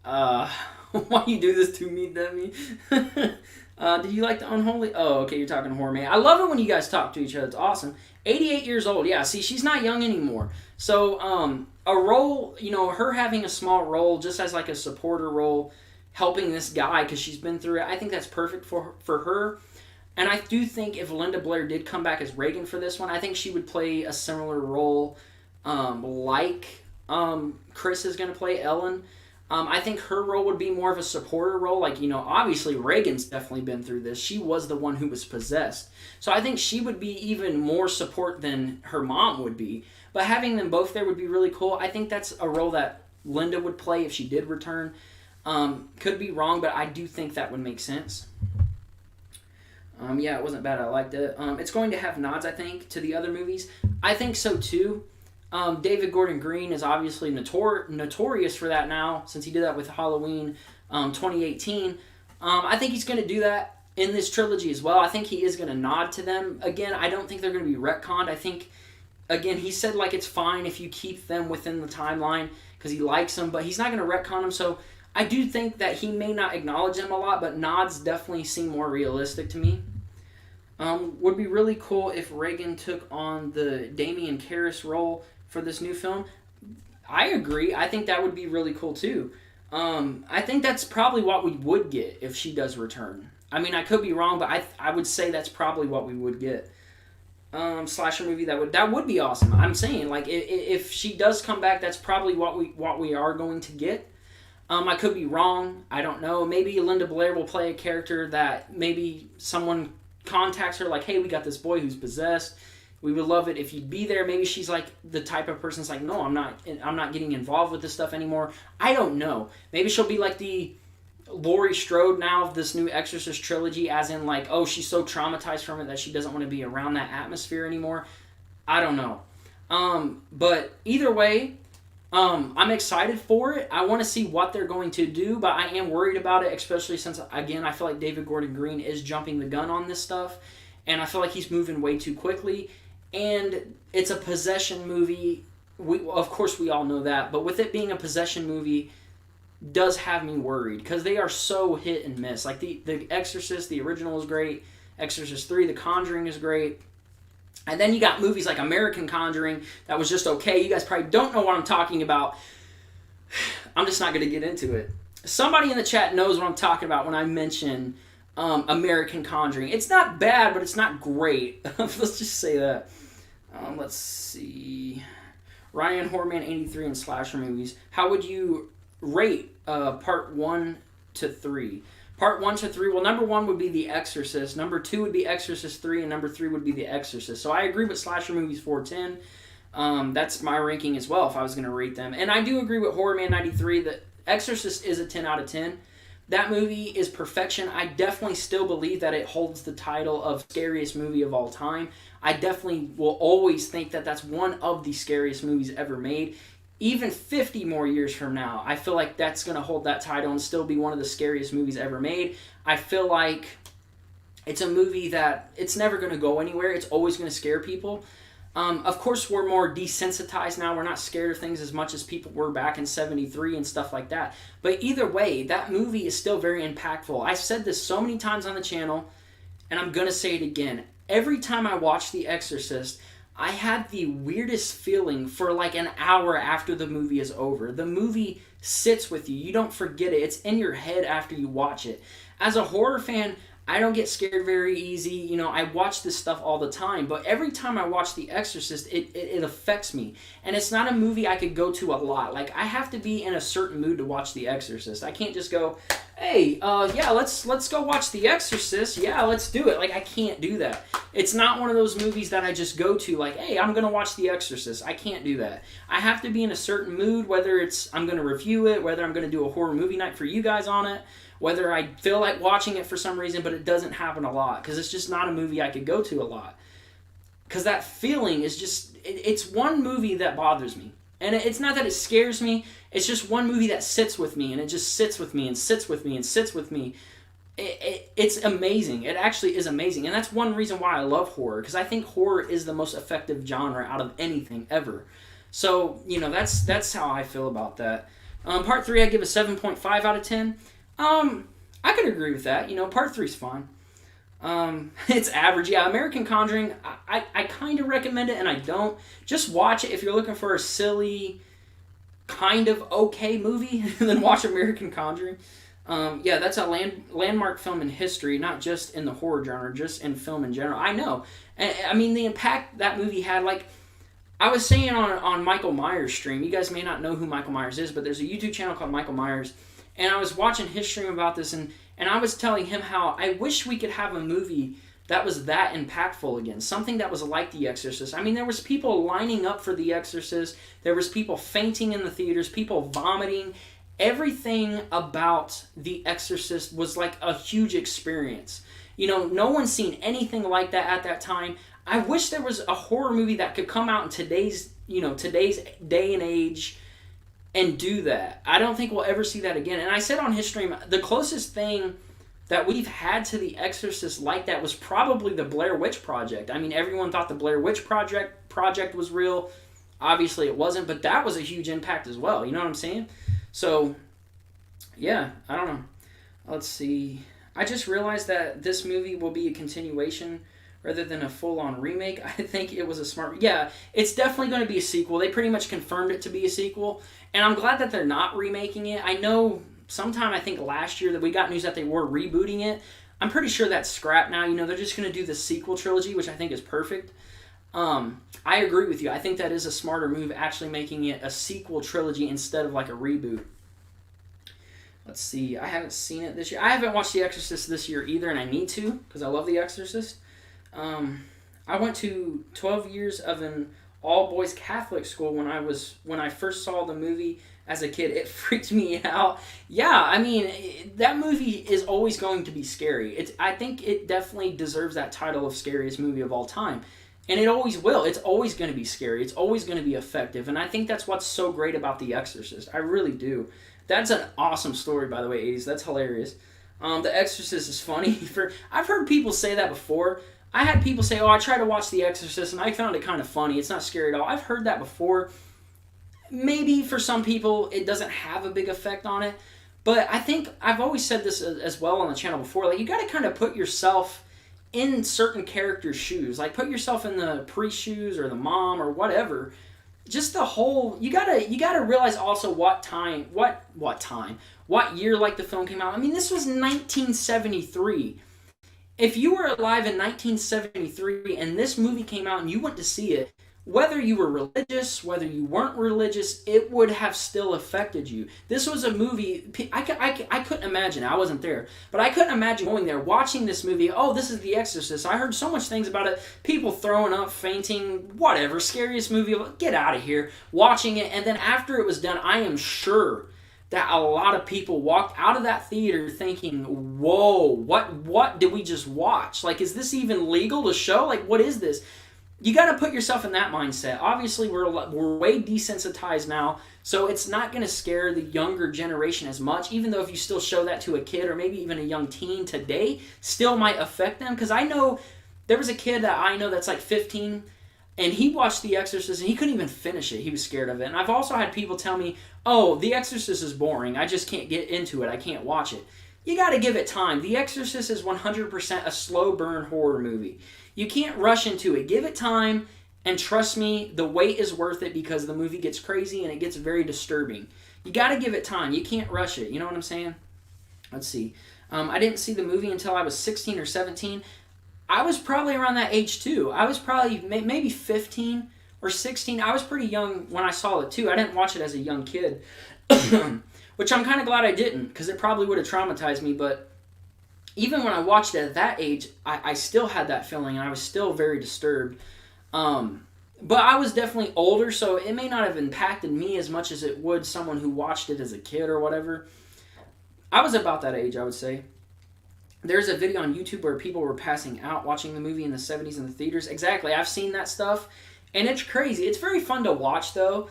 Why you do this to me, Demi? Do you like the Unholy? Oh, okay, you're talking horror, man. I love it when you guys talk to each other. It's awesome. 88 years old. Yeah, see, she's not young anymore. So, a role, you know, her having a small role just as like a supporter role, helping this guy because she's been through it, I think that's perfect for her. And I do think if Linda Blair did come back as Reagan for this one, I think she would play a similar role like Chris is going to play Ellen. I think her role would be more of a supporter role. Like, you know, obviously Reagan's definitely been through this. She was the one who was possessed. So I think she would be even more support than her mom would be. But having them both there would be really cool. I think that's a role that Linda would play if she did return. Could be wrong, but I do think that would make sense. Yeah, it wasn't bad. I liked it. It's going to have nods, I think, to the other movies. I think so, too. David Gordon Green is obviously notorious for that now, since he did that with Halloween 2018. I think he's going to do that in this trilogy as well. I think he is going to nod to them. Again, I don't think they're going to be retconned. I think, again, he said like it's fine if you keep them within the timeline because he likes them, but he's not going to retcon them. So I do think that he may not acknowledge them a lot, but nods definitely seem more realistic to me. Would be really cool if Reagan took on the Damien Karras role for this new film. I agree. I think that would be really cool too. I think that's probably what we would get if she does return. I mean, I could be wrong, but I would say that's probably what we would get. Slasher movie that would be awesome. I'm saying, like, if she does come back, that's probably what we are going to get. I could be wrong. I don't know. Maybe Linda Blair will play a character that maybe someone contacts her like, hey, we got this boy who's possessed. We would love it if you'd be there. Maybe she's like the type of person that's like, no, I'm not getting involved with this stuff anymore. I don't know. Maybe she'll be like the Laurie Strode now of this new Exorcist trilogy, as in like, oh, she's so traumatized from it that she doesn't want to be around that atmosphere anymore. I don't know. But either way, I'm excited for it. I want to see what they're going to do, but I am worried about it, especially since, again, I feel like David Gordon Green is jumping the gun on this stuff, and I feel like he's moving way too quickly, and it's a possession movie. Of course, we all know that, but with it being a possession movie does have me worried, because they are so hit and miss. Like, the Exorcist, the original is great. Exorcist 3, The Conjuring is great. And then you got movies like American Conjuring that was just okay. You guys probably don't know what I'm talking about. I'm just not going to get into it. Somebody in the chat knows what I'm talking about when I mention American Conjuring. It's not bad, but it's not great. Let's just say that. Let's see. Ryan Horman 83 in slasher movies. How would you rate part 1 to 3? Part 1 to 3, well, number 1 would be The Exorcist, number 2 would be Exorcist 3, and number 3 would be The Exorcist. So I agree with slasher movies 410. That's my ranking as well if I was going to rate them. And I do agree with Horror Man 93 that Exorcist is a 10 out of 10. That movie is perfection. I definitely still believe that it holds the title of scariest movie of all time. I definitely will always think that that's one of the scariest movies ever made. Even 50 more years from now, I feel like that's going to hold that title and still be one of the scariest movies ever made. I feel like it's a movie that it's never going to go anywhere. It's always going to scare people. Of course, we're more desensitized now. We're not scared of things as much as people were back in 73 and stuff like that. But either way, that movie is still very impactful. I've said this so many times on the channel, and I'm going to say it again. Every time I watch The Exorcist, I had the weirdest feeling for like an hour after the movie is over. The movie sits with you. You don't forget it. It's in your head after you watch it. As a horror fan, I don't get scared very easy. You know, I watch this stuff all the time. But every time I watch The Exorcist, it affects me. And it's not a movie I could go to a lot. Like, I have to be in a certain mood to watch The Exorcist. I can't just go, hey, yeah, let's go watch The Exorcist. Yeah, let's do it. Like, I can't do that. It's not one of those movies that I just go to like, hey, I'm going to watch The Exorcist. I can't do that. I have to be in a certain mood, whether it's I'm going to review it, whether I'm going to do a horror movie night for you guys on it, whether I feel like watching it for some reason, but it doesn't happen a lot because it's just not a movie I could go to a lot. Because that feeling is just, it's one movie that bothers me. And it's not that it scares me, it's just one movie that sits with me, and it just sits with me and sits with me and sits with me. It's amazing. It actually is amazing. And that's one reason why I love horror, because I think horror is the most effective genre out of anything ever. So, you know, that's how I feel about that. Part 3, I give a 7.5 out of 10. I could agree with that. You know, part 3's fine. It's average. Yeah, American Conjuring, I kind of recommend it and I don't. Just watch it if you're looking for a silly, kind of okay movie, then watch American Conjuring. Yeah, that's a landmark film in history, not just in the horror genre, just in film in general. I know. I mean, the impact that movie had, like, I was saying on Michael Myers' stream, you guys may not know who Michael Myers is, but there's a YouTube channel called Michael Myers, and I was watching his stream about this, and I was telling him how I wish we could have a movie that was that impactful again. Something that was like The Exorcist. I mean, there was people lining up for The Exorcist. There was people fainting in the theaters, people vomiting. Everything about The Exorcist was like a huge experience. You know, no one's seen anything like that at that time. I wish there was a horror movie that could come out in today's day and age and do that. I don't think we'll ever see that again. And I said on his stream, the closest thing that we've had to The Exorcist like that was probably the Blair Witch Project. I mean, everyone thought the Blair Witch Project was real. Obviously it wasn't, but that was a huge impact as well. You know what I'm saying? So, yeah, I don't know. Let's see. I just realized that this movie will be a continuation rather than a full-on remake. I think it was a smart... Yeah, it's definitely going to be a sequel. They pretty much confirmed it to be a sequel. And I'm glad that they're not remaking it. I know sometime, I think last year, that we got news that they were rebooting it. I'm pretty sure that's scrapped now. You know, they're just going to do the sequel trilogy, which I think is perfect. I agree with you. I think that is a smarter move, actually making it a sequel trilogy instead of like a reboot. Let's see. I haven't seen it this year. I haven't watched The Exorcist this year either, and I need to because I love The Exorcist. I went to 12 years of an all-boys Catholic school when I first saw the movie as a kid. It freaked me out. Yeah, I mean, that movie is always going to be scary. I think it definitely deserves that title of scariest movie of all time. And it always will. It's always going to be scary. It's always going to be effective. And I think that's what's so great about The Exorcist. I really do. That's an awesome story, by the way, 80s. That's hilarious. The Exorcist is funny. I've heard people say that before. I had people say, I tried to watch The Exorcist and I found it kind of funny. It's not scary at all. I've heard that before. Maybe for some people it doesn't have a big effect on it. But I think I've always said this as well on the channel before. Like, you got to kind of put yourself in certain characters' shoes. Like, put yourself in the priest shoes or the mom or whatever. Just the whole, you gotta realize also what year like the film came out. I mean, this was 1973. If you were alive in 1973 and this movie came out and you went to see it, whether you were religious, whether you weren't religious, it would have still affected you. This was a movie, I couldn't imagine, I wasn't there, but I couldn't imagine going there, watching this movie, this is The Exorcist. I heard so much things about it, people throwing up, fainting, whatever, scariest movie, get out of here, watching it, and then after it was done, I am sure that a lot of people walked out of that theater thinking, whoa, what did we just watch? Like, is this even legal to show? Like, what is this? You got to put yourself in that mindset. Obviously, we're way desensitized now, so it's not going to scare the younger generation as much, even though if you still show that to a kid or maybe even a young teen today, still might affect them. Because I know there was a kid that I know that's like 15, and he watched The Exorcist, and he couldn't even finish it. He was scared of it. And I've also had people tell me, The Exorcist is boring. I just can't get into it. I can't watch it. You got to give it time. The Exorcist is 100% a slow burn horror movie. You can't rush into it. Give it time, and trust me, the wait is worth it because the movie gets crazy and it gets very disturbing. You got to give it time. You can't rush it. You know what I'm saying? Let's see. I didn't see the movie until I was 16 or 17. I was probably around that age too. I was probably maybe 15 or 16. I was pretty young when I saw it too. I didn't watch it as a young kid, which I'm kind of glad I didn't because it probably would have traumatized me, but even when I watched it at that age, I still had that feeling, and I was still very disturbed. But I was definitely older, so it may not have impacted me as much as it would someone who watched it as a kid or whatever. I was about that age, I would say. There's a video on YouTube where people were passing out watching the movie in the 70s in the theaters. Exactly, I've seen that stuff, and it's crazy. It's very fun to watch, though.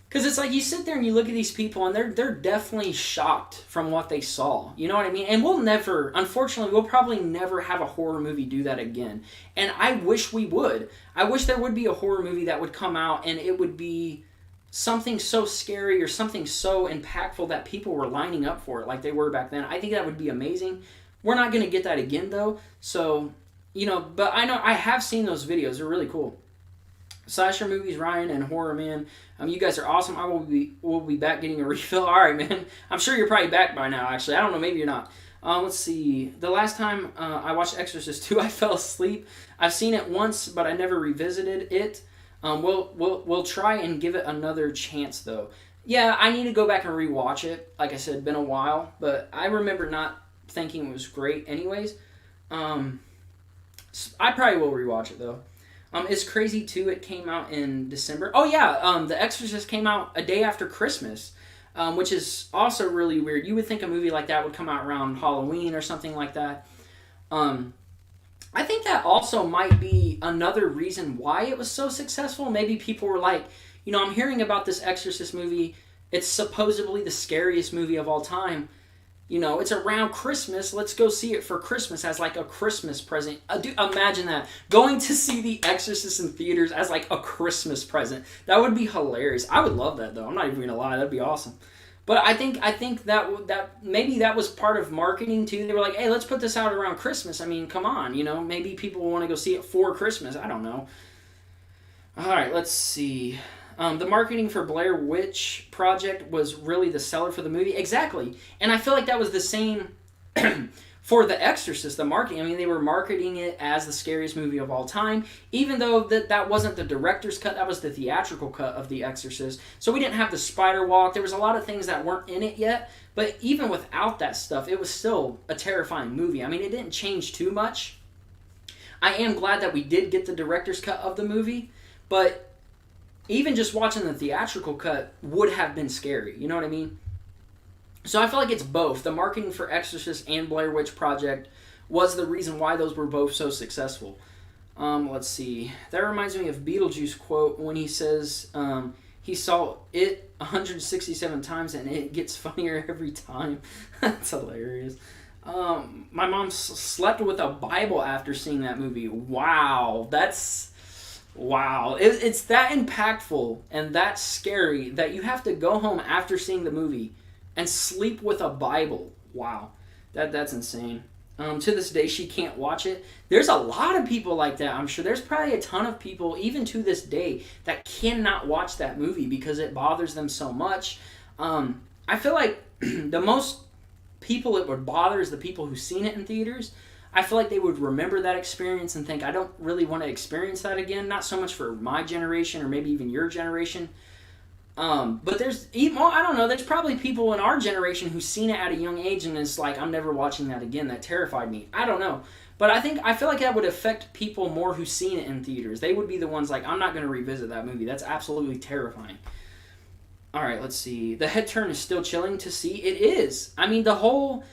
Because it's like you sit there and you look at these people and they're definitely shocked from what they saw. You know what I mean? And unfortunately, we'll probably never have a horror movie do that again. And I wish we would. I wish there would be a horror movie that would come out and it would be something so scary or something so impactful that people were lining up for it like they were back then. I think that would be amazing. We're not going to get that again, though. So, but I know I have seen those videos. They're really cool. Slasher movies, Ryan and Horror Man. You guys are awesome. We'll be back getting a refill. All right, man. I'm sure you're probably back by now, actually. I don't know. Maybe you're not. Let's see. The last time I watched Exorcist 2, I fell asleep. I've seen it once, but I never revisited it. We'll try and give it another chance, though. Yeah, I need to go back and rewatch it. Like I said, been a while, but I remember not thinking it was great anyways. I probably will rewatch it, though. It's crazy, too. It came out in December. Oh, yeah. The Exorcist came out a day after Christmas, which is also really weird. You would think a movie like that would come out around Halloween or something like that. I think that also might be another reason why it was so successful. Maybe people were like, I'm hearing about this Exorcist movie. It's supposedly the scariest movie of all time. It's around Christmas. Let's go see it for Christmas as like a Christmas present. Imagine that. Going to see The Exorcist in theaters as like a Christmas present. That would be hilarious. I would love that, though. I'm not even going to lie. That'd be awesome. But I think that maybe that was part of marketing, too. They were like, hey, let's put this out around Christmas. I mean, come on. Maybe people want to go see it for Christmas. I don't know. All right, let's see. The marketing for Blair Witch Project was really the seller for the movie. Exactly. And I feel like that was the same for The Exorcist, the marketing, I mean, they were marketing it as the scariest movie of all time, even though that wasn't the director's cut, that was the theatrical cut of The Exorcist. So we didn't have the spider walk. There was a lot of things that weren't in it yet, but even without that stuff, it was still a terrifying movie. I mean, it didn't change too much. I am glad that we did get the director's cut of the movie, but even just watching the theatrical cut would have been scary. You know what I mean? So I feel like it's both. The marketing for Exorcist and Blair Witch Project was the reason why those were both so successful. Let's see. That reminds me of Beetlejuice quote when he says he saw it 167 times and it gets funnier every time. That's hilarious. My mom slept with a Bible after seeing that movie. Wow. Wow. It's that impactful and that scary that you have to go home after seeing the movie and sleep with a Bible. Wow. That's insane. To this day, she can't watch it. There's a lot of people like that. I'm sure there's probably a ton of people, even to this day, that cannot watch that movie because it bothers them so much. I feel like the most people it would bother is the people who've seen it in theaters. I feel like they would remember that experience and think, I don't really want to experience that again. Not so much for my generation or maybe even your generation. But there's, I don't know, there's probably people in our generation who've seen it at a young age and it's like, I'm never watching that again. That terrified me. I don't know. But I feel like that would affect people more who've seen it in theaters. They would be the ones like, I'm not going to revisit that movie. That's absolutely terrifying. All right, let's see. The head turn is still chilling to see. It is. I mean, the whole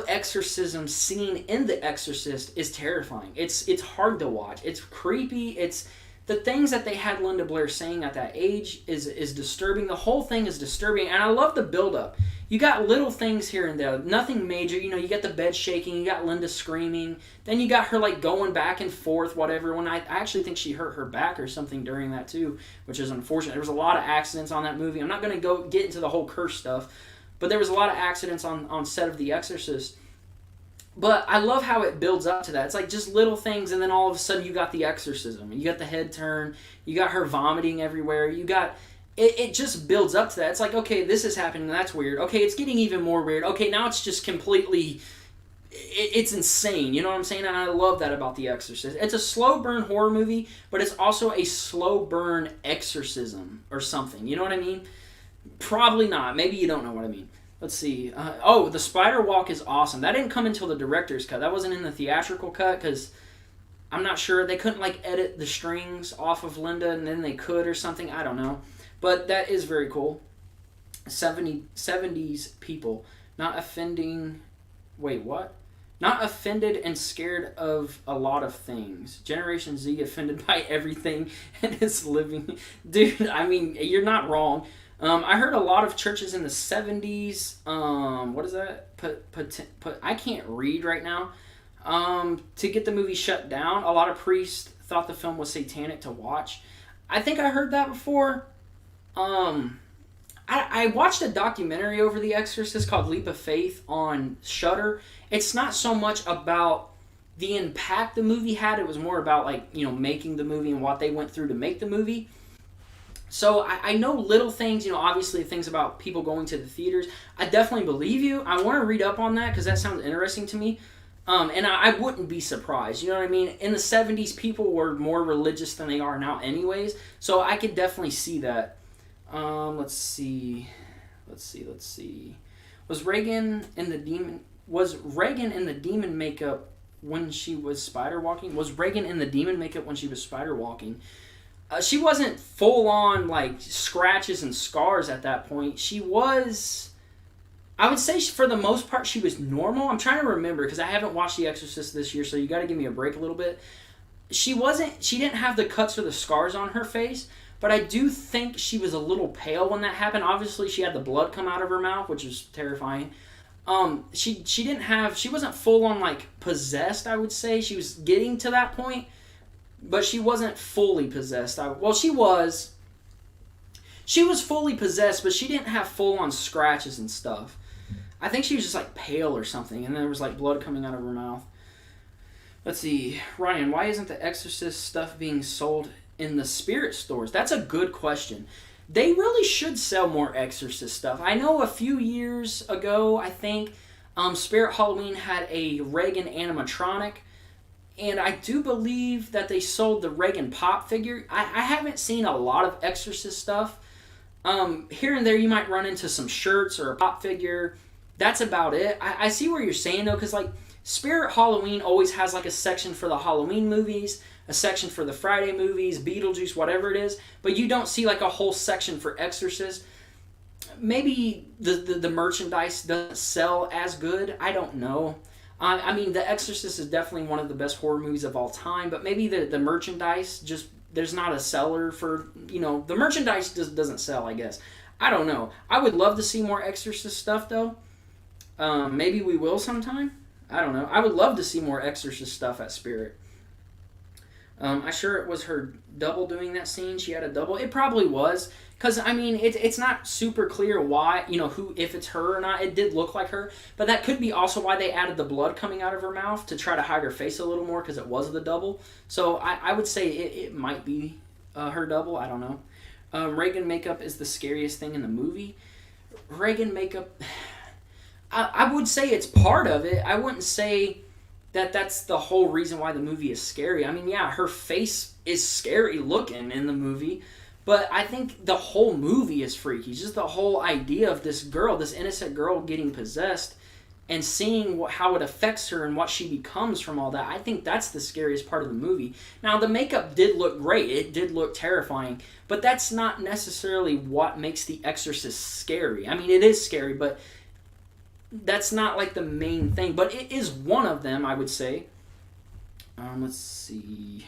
exorcism scene in The Exorcist is terrifying. It's hard to watch. It's creepy. It's the things that they had Linda Blair saying at that age is disturbing. The whole thing is disturbing, and I love the build-up. You got little things here and there, nothing major. You know, you got the bed shaking, you got Linda screaming, then you got her like going back and forth, whatever. When I actually think she hurt her back or something during that too, which is unfortunate. There was a lot of accidents on that movie. I'm not going to get into the whole curse stuff, but there was a lot of accidents on set of The Exorcist. But I love how it builds up to that. It's like just little things, and then all of a sudden you got the exorcism, and you got the head turn, you got her vomiting everywhere, you got... It just builds up to that. It's like, okay, this is happening, that's weird. Okay, it's getting even more weird. Okay, now it's just completely... It's insane, you know what I'm saying? And I love that about The Exorcist. It's a slow burn horror movie, but it's also a slow burn exorcism or something. You know what I mean? Probably not. Maybe you don't know what I mean. Let's see. The spider walk is awesome. That didn't come until the director's cut. That wasn't in the theatrical cut because I'm not sure. They couldn't like edit the strings off of Linda and then they could or something. I don't know. But that is very cool. 70s people. Not offending... Wait, what? Not offended and scared of a lot of things. Generation Z offended by everything and is living... Dude, I mean, you're not wrong. I heard a lot of churches in the 70s, what is that? I can't read right now. To get the movie shut down, a lot of priests thought the film was satanic to watch. I think I heard that before. I watched a documentary over The Exorcist called Leap of Faith on Shudder. It's not so much about the impact the movie had. It was more about like, you know, making the movie and what they went through to make the movie. So I know little things, you know, obviously things about people going to the theaters. I definitely believe you. I want to read up on that because that sounds interesting to me. And I wouldn't be surprised, you know what I mean? In the 70s, people were more religious than they are now anyways. So I could definitely see that. Let's see. Was Reagan in the demon makeup when she was spider walking? Was Reagan in the demon makeup when she was spider walking? She wasn't full on like scratches and scars at that point. She was, I would say for the most part she was normal. I'm trying to remember because I haven't watched The Exorcist this year, so you got to give me a break a little bit. She didn't have the cuts or the scars on her face, but I do think she was a little pale when that happened. Obviously she had the blood come out of her mouth, which was terrifying. She wasn't full on like possessed, I would say. She was getting to that point. But she wasn't fully possessed. She was. She was fully possessed, but she didn't have full-on scratches and stuff. I think she was just like pale or something, and there was like blood coming out of her mouth. Let's see. Ryan, why isn't the Exorcist stuff being sold in the spirit stores? That's a good question. They really should sell more Exorcist stuff. I know a few years ago, I think, Spirit Halloween had a Reagan animatronic, and I do believe that they sold the Reagan pop figure. I haven't seen a lot of Exorcist stuff. Here and there you might run into some shirts or a pop figure. That's about it. I see where you're saying though, because like Spirit Halloween always has like a section for the Halloween movies, a section for the Friday movies, Beetlejuice, whatever it is, but you don't see like a whole section for Exorcist. Maybe the merchandise doesn't sell as good. I don't know. I mean, The Exorcist is definitely one of the best horror movies of all time, but maybe the merchandise just, there's not a seller for, the merchandise just doesn't sell, I guess. I don't know. I would love to see more Exorcist stuff, though. Maybe we will sometime. I don't know. I would love to see more Exorcist stuff at Spirit. I'm sure it was her double doing that scene. She had a double. It probably was. Because, I mean, it's not super clear why, who, if it's her or not. It did look like her. But that could be also why they added the blood coming out of her mouth to try to hide her face a little more, because it was the double. So I would say it might be her double. I don't know. Reagan makeup is the scariest thing in the movie. Reagan makeup, I would say it's part of it. I wouldn't say that's the whole reason why the movie is scary. I mean, yeah, her face is scary looking in the movie, but I think the whole movie is freaky. Just the whole idea of this girl, this innocent girl getting possessed and seeing how it affects her and what she becomes from all that. I think that's the scariest part of the movie. Now, the makeup did look great. It did look terrifying, but that's not necessarily what makes The Exorcist scary. I mean, it is scary, but that's not like the main thing, but it is one of them, I would say. Let's see.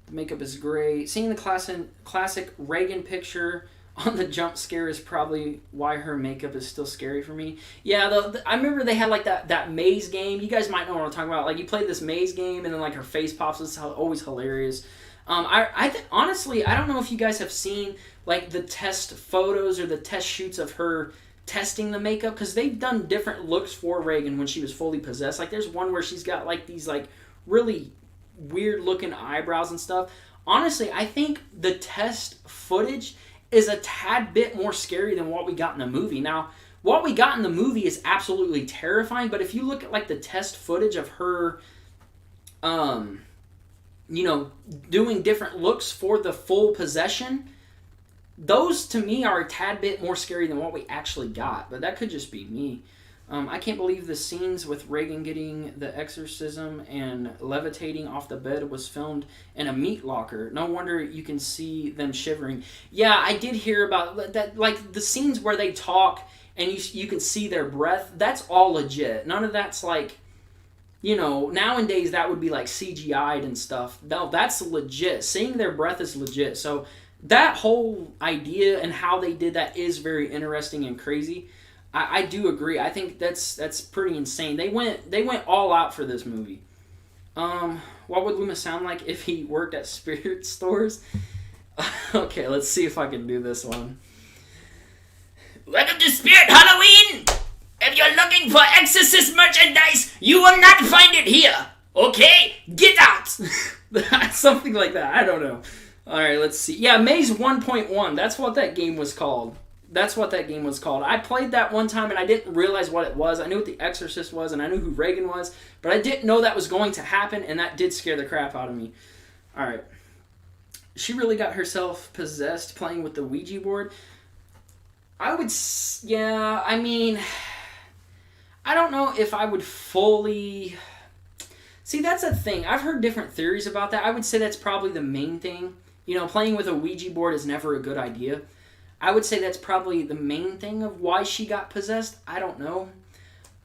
The makeup is great. Seeing the classic Reagan picture on the jump scare is probably why her makeup is still scary for me. Yeah, I remember they had like that maze game. You guys might know what I'm talking about. Like you play this maze game and then like her face pops. It's always hilarious. Honestly, I don't know if you guys have seen like the test photos or the test shoots of her testing the makeup, because they've done different looks for Reagan when she was fully possessed. Like there's one where she's got like these like really weird looking eyebrows and stuff. Honestly, I think the test footage is a tad bit more scary than what we got in the movie. Now, what we got in the movie is absolutely terrifying, but if you look at like the test footage of her doing different looks for the full possession, those, to me, are a tad bit more scary than what we actually got. But that could just be me. I can't believe the scenes with Reagan getting the exorcism and levitating off the bed was filmed in a meat locker. No wonder you can see them shivering. Yeah, I did hear about that. Like, the scenes where they talk and you can see their breath, that's all legit. None of that's like, nowadays that would be like CGI'd and stuff. No, that's legit. Seeing their breath is legit. So that whole idea and how they did that is very interesting and crazy. I do agree. I think that's pretty insane. They went all out for this movie. What would Loomis sound like if he worked at spirit stores? Okay, let's see if I can do this one. Welcome to Spirit Halloween! If you're looking for Exorcist merchandise, you will not find it here. Okay? Get out! Something like that. I don't know. Alright, let's see. Yeah, Maze 1.1. That's what that game was called. I played that one time and I didn't realize what it was. I knew what The Exorcist was and I knew who Reagan was, but I didn't know that was going to happen, and that did scare the crap out of me. Alright. She really got herself possessed playing with the Ouija board. I don't know if I would fully... See, that's a thing. I've heard different theories about that. I would say that's probably the main thing. Playing with a Ouija board is never a good idea. I would say that's probably the main thing of why she got possessed. I don't know.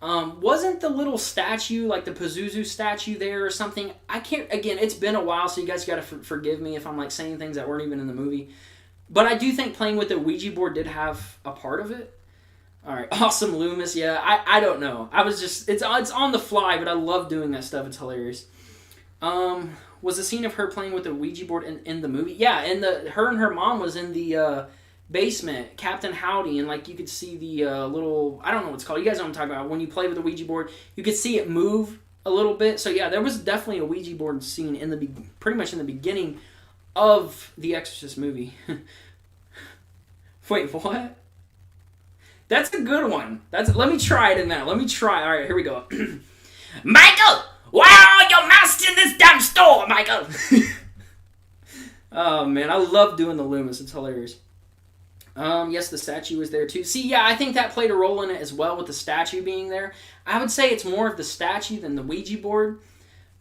Wasn't the little statue, like the Pazuzu statue there or something? I can't... Again, it's been a while, so you guys got to forgive me if I'm like saying things that weren't even in the movie. But I do think playing with the Ouija board did have a part of it. Alright, awesome Loomis. Yeah, I don't know. I was just... It's on the fly, but I love doing that stuff. It's hilarious. Was the scene of her playing with the Ouija board in the movie? Yeah, her and her mom was in the basement, Captain Howdy, and like you could see the little... I don't know what it's called. You guys know what I'm talking about. When you play with the Ouija board, you could see it move a little bit. So yeah, there was definitely a Ouija board scene pretty much in the beginning of the Exorcist movie. Wait, what? That's a good one. Let me try it in that. Let me try. All right, here we go. Michael, why are your mouse in this damn store, Michael? Oh, man, I love doing the Loomis. It's hilarious. Yes, the statue was there, too. See, yeah, I think that played a role in it as well with the statue being there. I would say it's more of the statue than the Ouija board.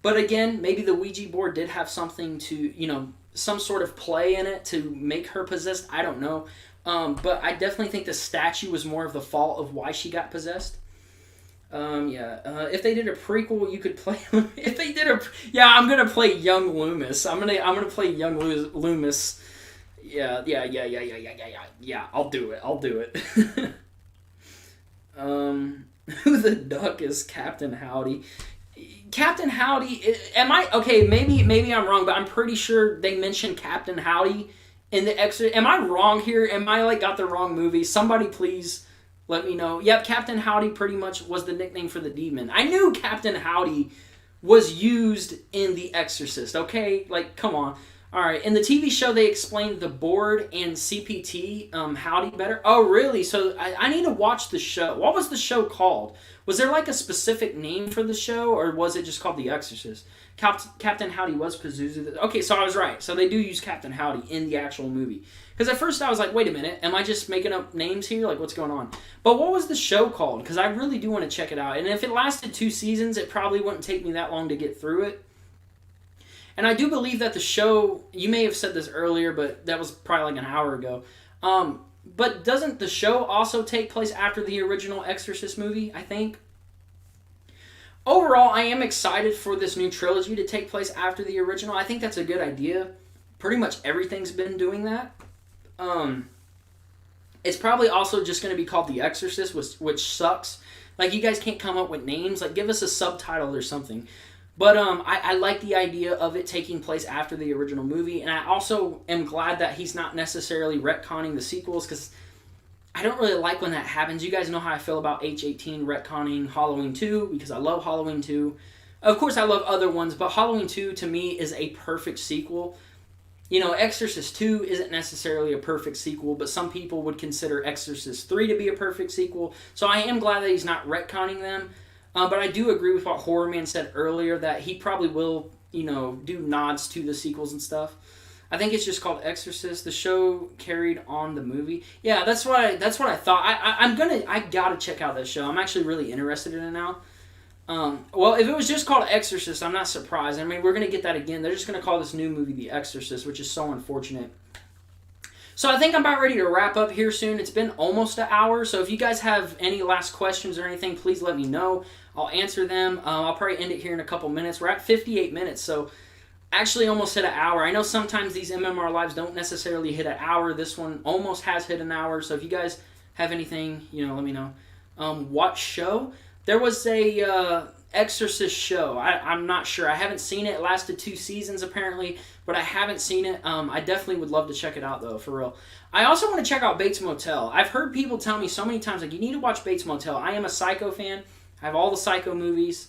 But again, maybe the Ouija board did have something to, some sort of play in it to make her possessed. I don't know. But I definitely think the statue was more of the fault of why she got possessed. If they did a prequel, you could play. If they did I'm gonna play young Loomis. I'm gonna play young Loomis. Yeah. I'll do it. Who the duck is Captain Howdy? Captain Howdy. Am I okay? Maybe I'm wrong, but I'm pretty sure they mentioned Captain Howdy in the Exorcist. Am I wrong here? Am I got the wrong movie? Somebody please let me know. Yep, Captain Howdy pretty much was the nickname for the demon. I knew Captain Howdy was used in The Exorcist, okay? Come on. All right, in the TV show, they explained the board and CPT, Howdy better. Oh, really? So I need to watch the show. What was the show called? Was there a specific name for the show, or was it just called The Exorcist? Captain Howdy was Pazuzu. Okay, so I was right. So they do use Captain Howdy in the actual movie. Because at first I was like, wait a minute, am I just making up names here? What's going on? But what was the show called? Because I really do want to check it out. And if it lasted 2 seasons, it probably wouldn't take me that long to get through it. And I do believe that the show, you may have said this earlier, but that was probably an hour ago. But doesn't the show also take place after the original Exorcist movie, I think? Overall, I am excited for this new trilogy to take place after the original. I think that's a good idea. Pretty much everything's been doing that. It's probably also just going to be called The Exorcist, which sucks. You guys can't come up with names. Give us a subtitle or something. But I like the idea of it taking place after the original movie. And I also am glad that he's not necessarily retconning the sequels, because I don't really like when that happens. You guys know how I feel about H18 retconning Halloween 2, because I love Halloween 2. Of course, I love other ones, but Halloween 2 to me is a perfect sequel. Exorcist 2 isn't necessarily a perfect sequel, but some people would consider Exorcist 3 to be a perfect sequel. So I am glad that he's not retconning them. But I do agree with what Horror Man said earlier, that he probably will, do nods to the sequels and stuff. I think it's just called Exorcist. The show carried on the movie. Yeah, that's what I thought. I gotta check out that show. I'm actually really interested in it now. Well, if it was just called Exorcist, I'm not surprised. I mean, we're gonna get that again. They're just gonna call this new movie The Exorcist, which is so unfortunate. So I think I'm about ready to wrap up here soon. It's been almost an hour, so if you guys have any last questions or anything, please let me know. I'll answer them. I'll probably end it here in a couple minutes. We're at 58 minutes, so actually almost hit an hour. I know sometimes these MMR lives don't necessarily hit an hour. This one almost has hit an hour, so if you guys have anything, let me know. What show? There was a Exorcist show. I'm not sure. I haven't seen it. It lasted 2 seasons apparently, but I haven't seen it. I definitely would love to check it out though, for real. I also want to check out Bates Motel. I've heard people tell me so many times, you need to watch Bates Motel. I am a Psycho fan. I have all the Psycho movies,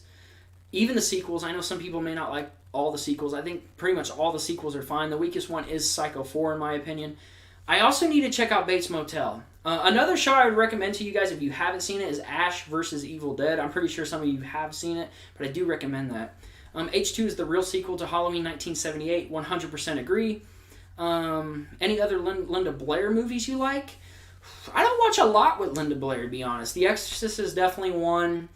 even the sequels. I know some people may not like all the sequels. I think pretty much all the sequels are fine. The weakest one is Psycho 4 in my opinion. I also need to check out Bates Motel. Another show I would recommend to you guys if you haven't seen it is Ash vs. Evil Dead. I'm pretty sure some of you have seen it, but I do recommend that. H2 is the real sequel to Halloween 1978. 100% agree. Any other Linda Blair movies you like? I don't watch a lot with Linda Blair, to be honest. The Exorcist is definitely one.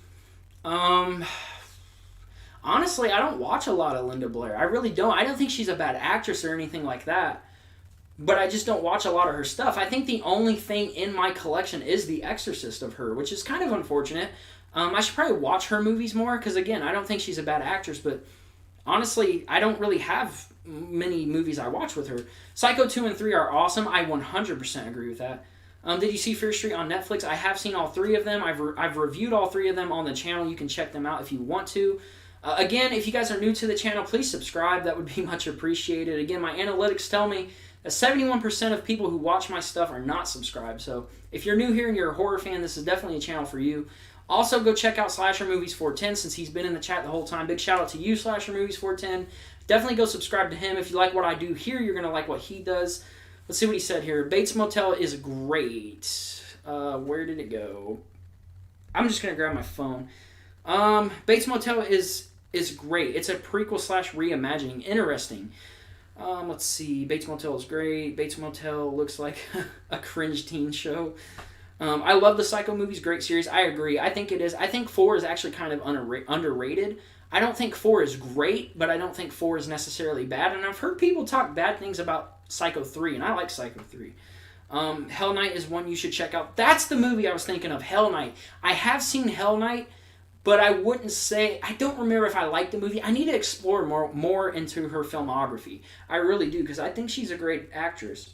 Honestly, I don't watch a lot of Linda Blair. I really don't. I don't think she's a bad actress or anything like that. But I just don't watch a lot of her stuff. I think the only thing in my collection is The Exorcist of her, which is kind of unfortunate. I should probably watch her movies more, because again, I don't think she's a bad actress, but honestly, I don't really have many movies I watch with her. Psycho 2 and 3 are awesome. I 100% agree with that. Did you see Fear Street on Netflix? I have seen all 3 of them. I've reviewed all 3 of them on the channel. You can check them out if you want to. Again, if you guys are new to the channel, please subscribe. That would be much appreciated. Again, my analytics tell me that 71% of people who watch my stuff are not subscribed. So if you're new here and you're a horror fan, this is definitely a channel for you. Also, go check out Slasher Movies 410 since he's been in the chat the whole time. Big shout out to you, Slasher Movies 410. Definitely go subscribe to him. If you like what I do here, you're going to like what he does. Let's see what he said here. Bates Motel is great. Where did it go? I'm just going to grab my phone. Bates Motel is great. It's a prequel / reimagining. Interesting. Let's see. Bates Motel is great. Bates Motel looks like a cringe teen show. I love the Psycho movies. Great series. I agree. I think it is. I think 4 is actually kind of underrated. I don't think 4 is great, but I don't think 4 is necessarily bad. And I've heard people talk bad things about Psycho 3, and I like Psycho 3. Hell Night is one you should check out. That's the movie I was thinking of, Hell Night. I have seen Hell Night, but I wouldn't say... I don't remember if I liked the movie. I need to explore more into her filmography. I really do, because I think she's a great actress.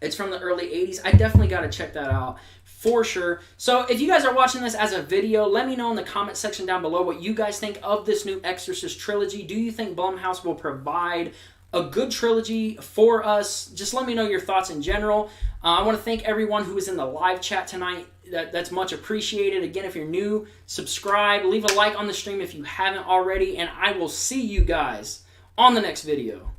It's from the early 80s. I definitely got to check that out for sure. So if you guys are watching this as a video, let me know in the comment section down below what you guys think of this new Exorcist trilogy. Do you think Blumhouse will provide a good trilogy for us? Just let me know your thoughts in general. I want to thank everyone who was in the live chat tonight. That's much appreciated. Again, if you're new, subscribe, leave a like on the stream if you haven't already, and I will see you guys on the next video.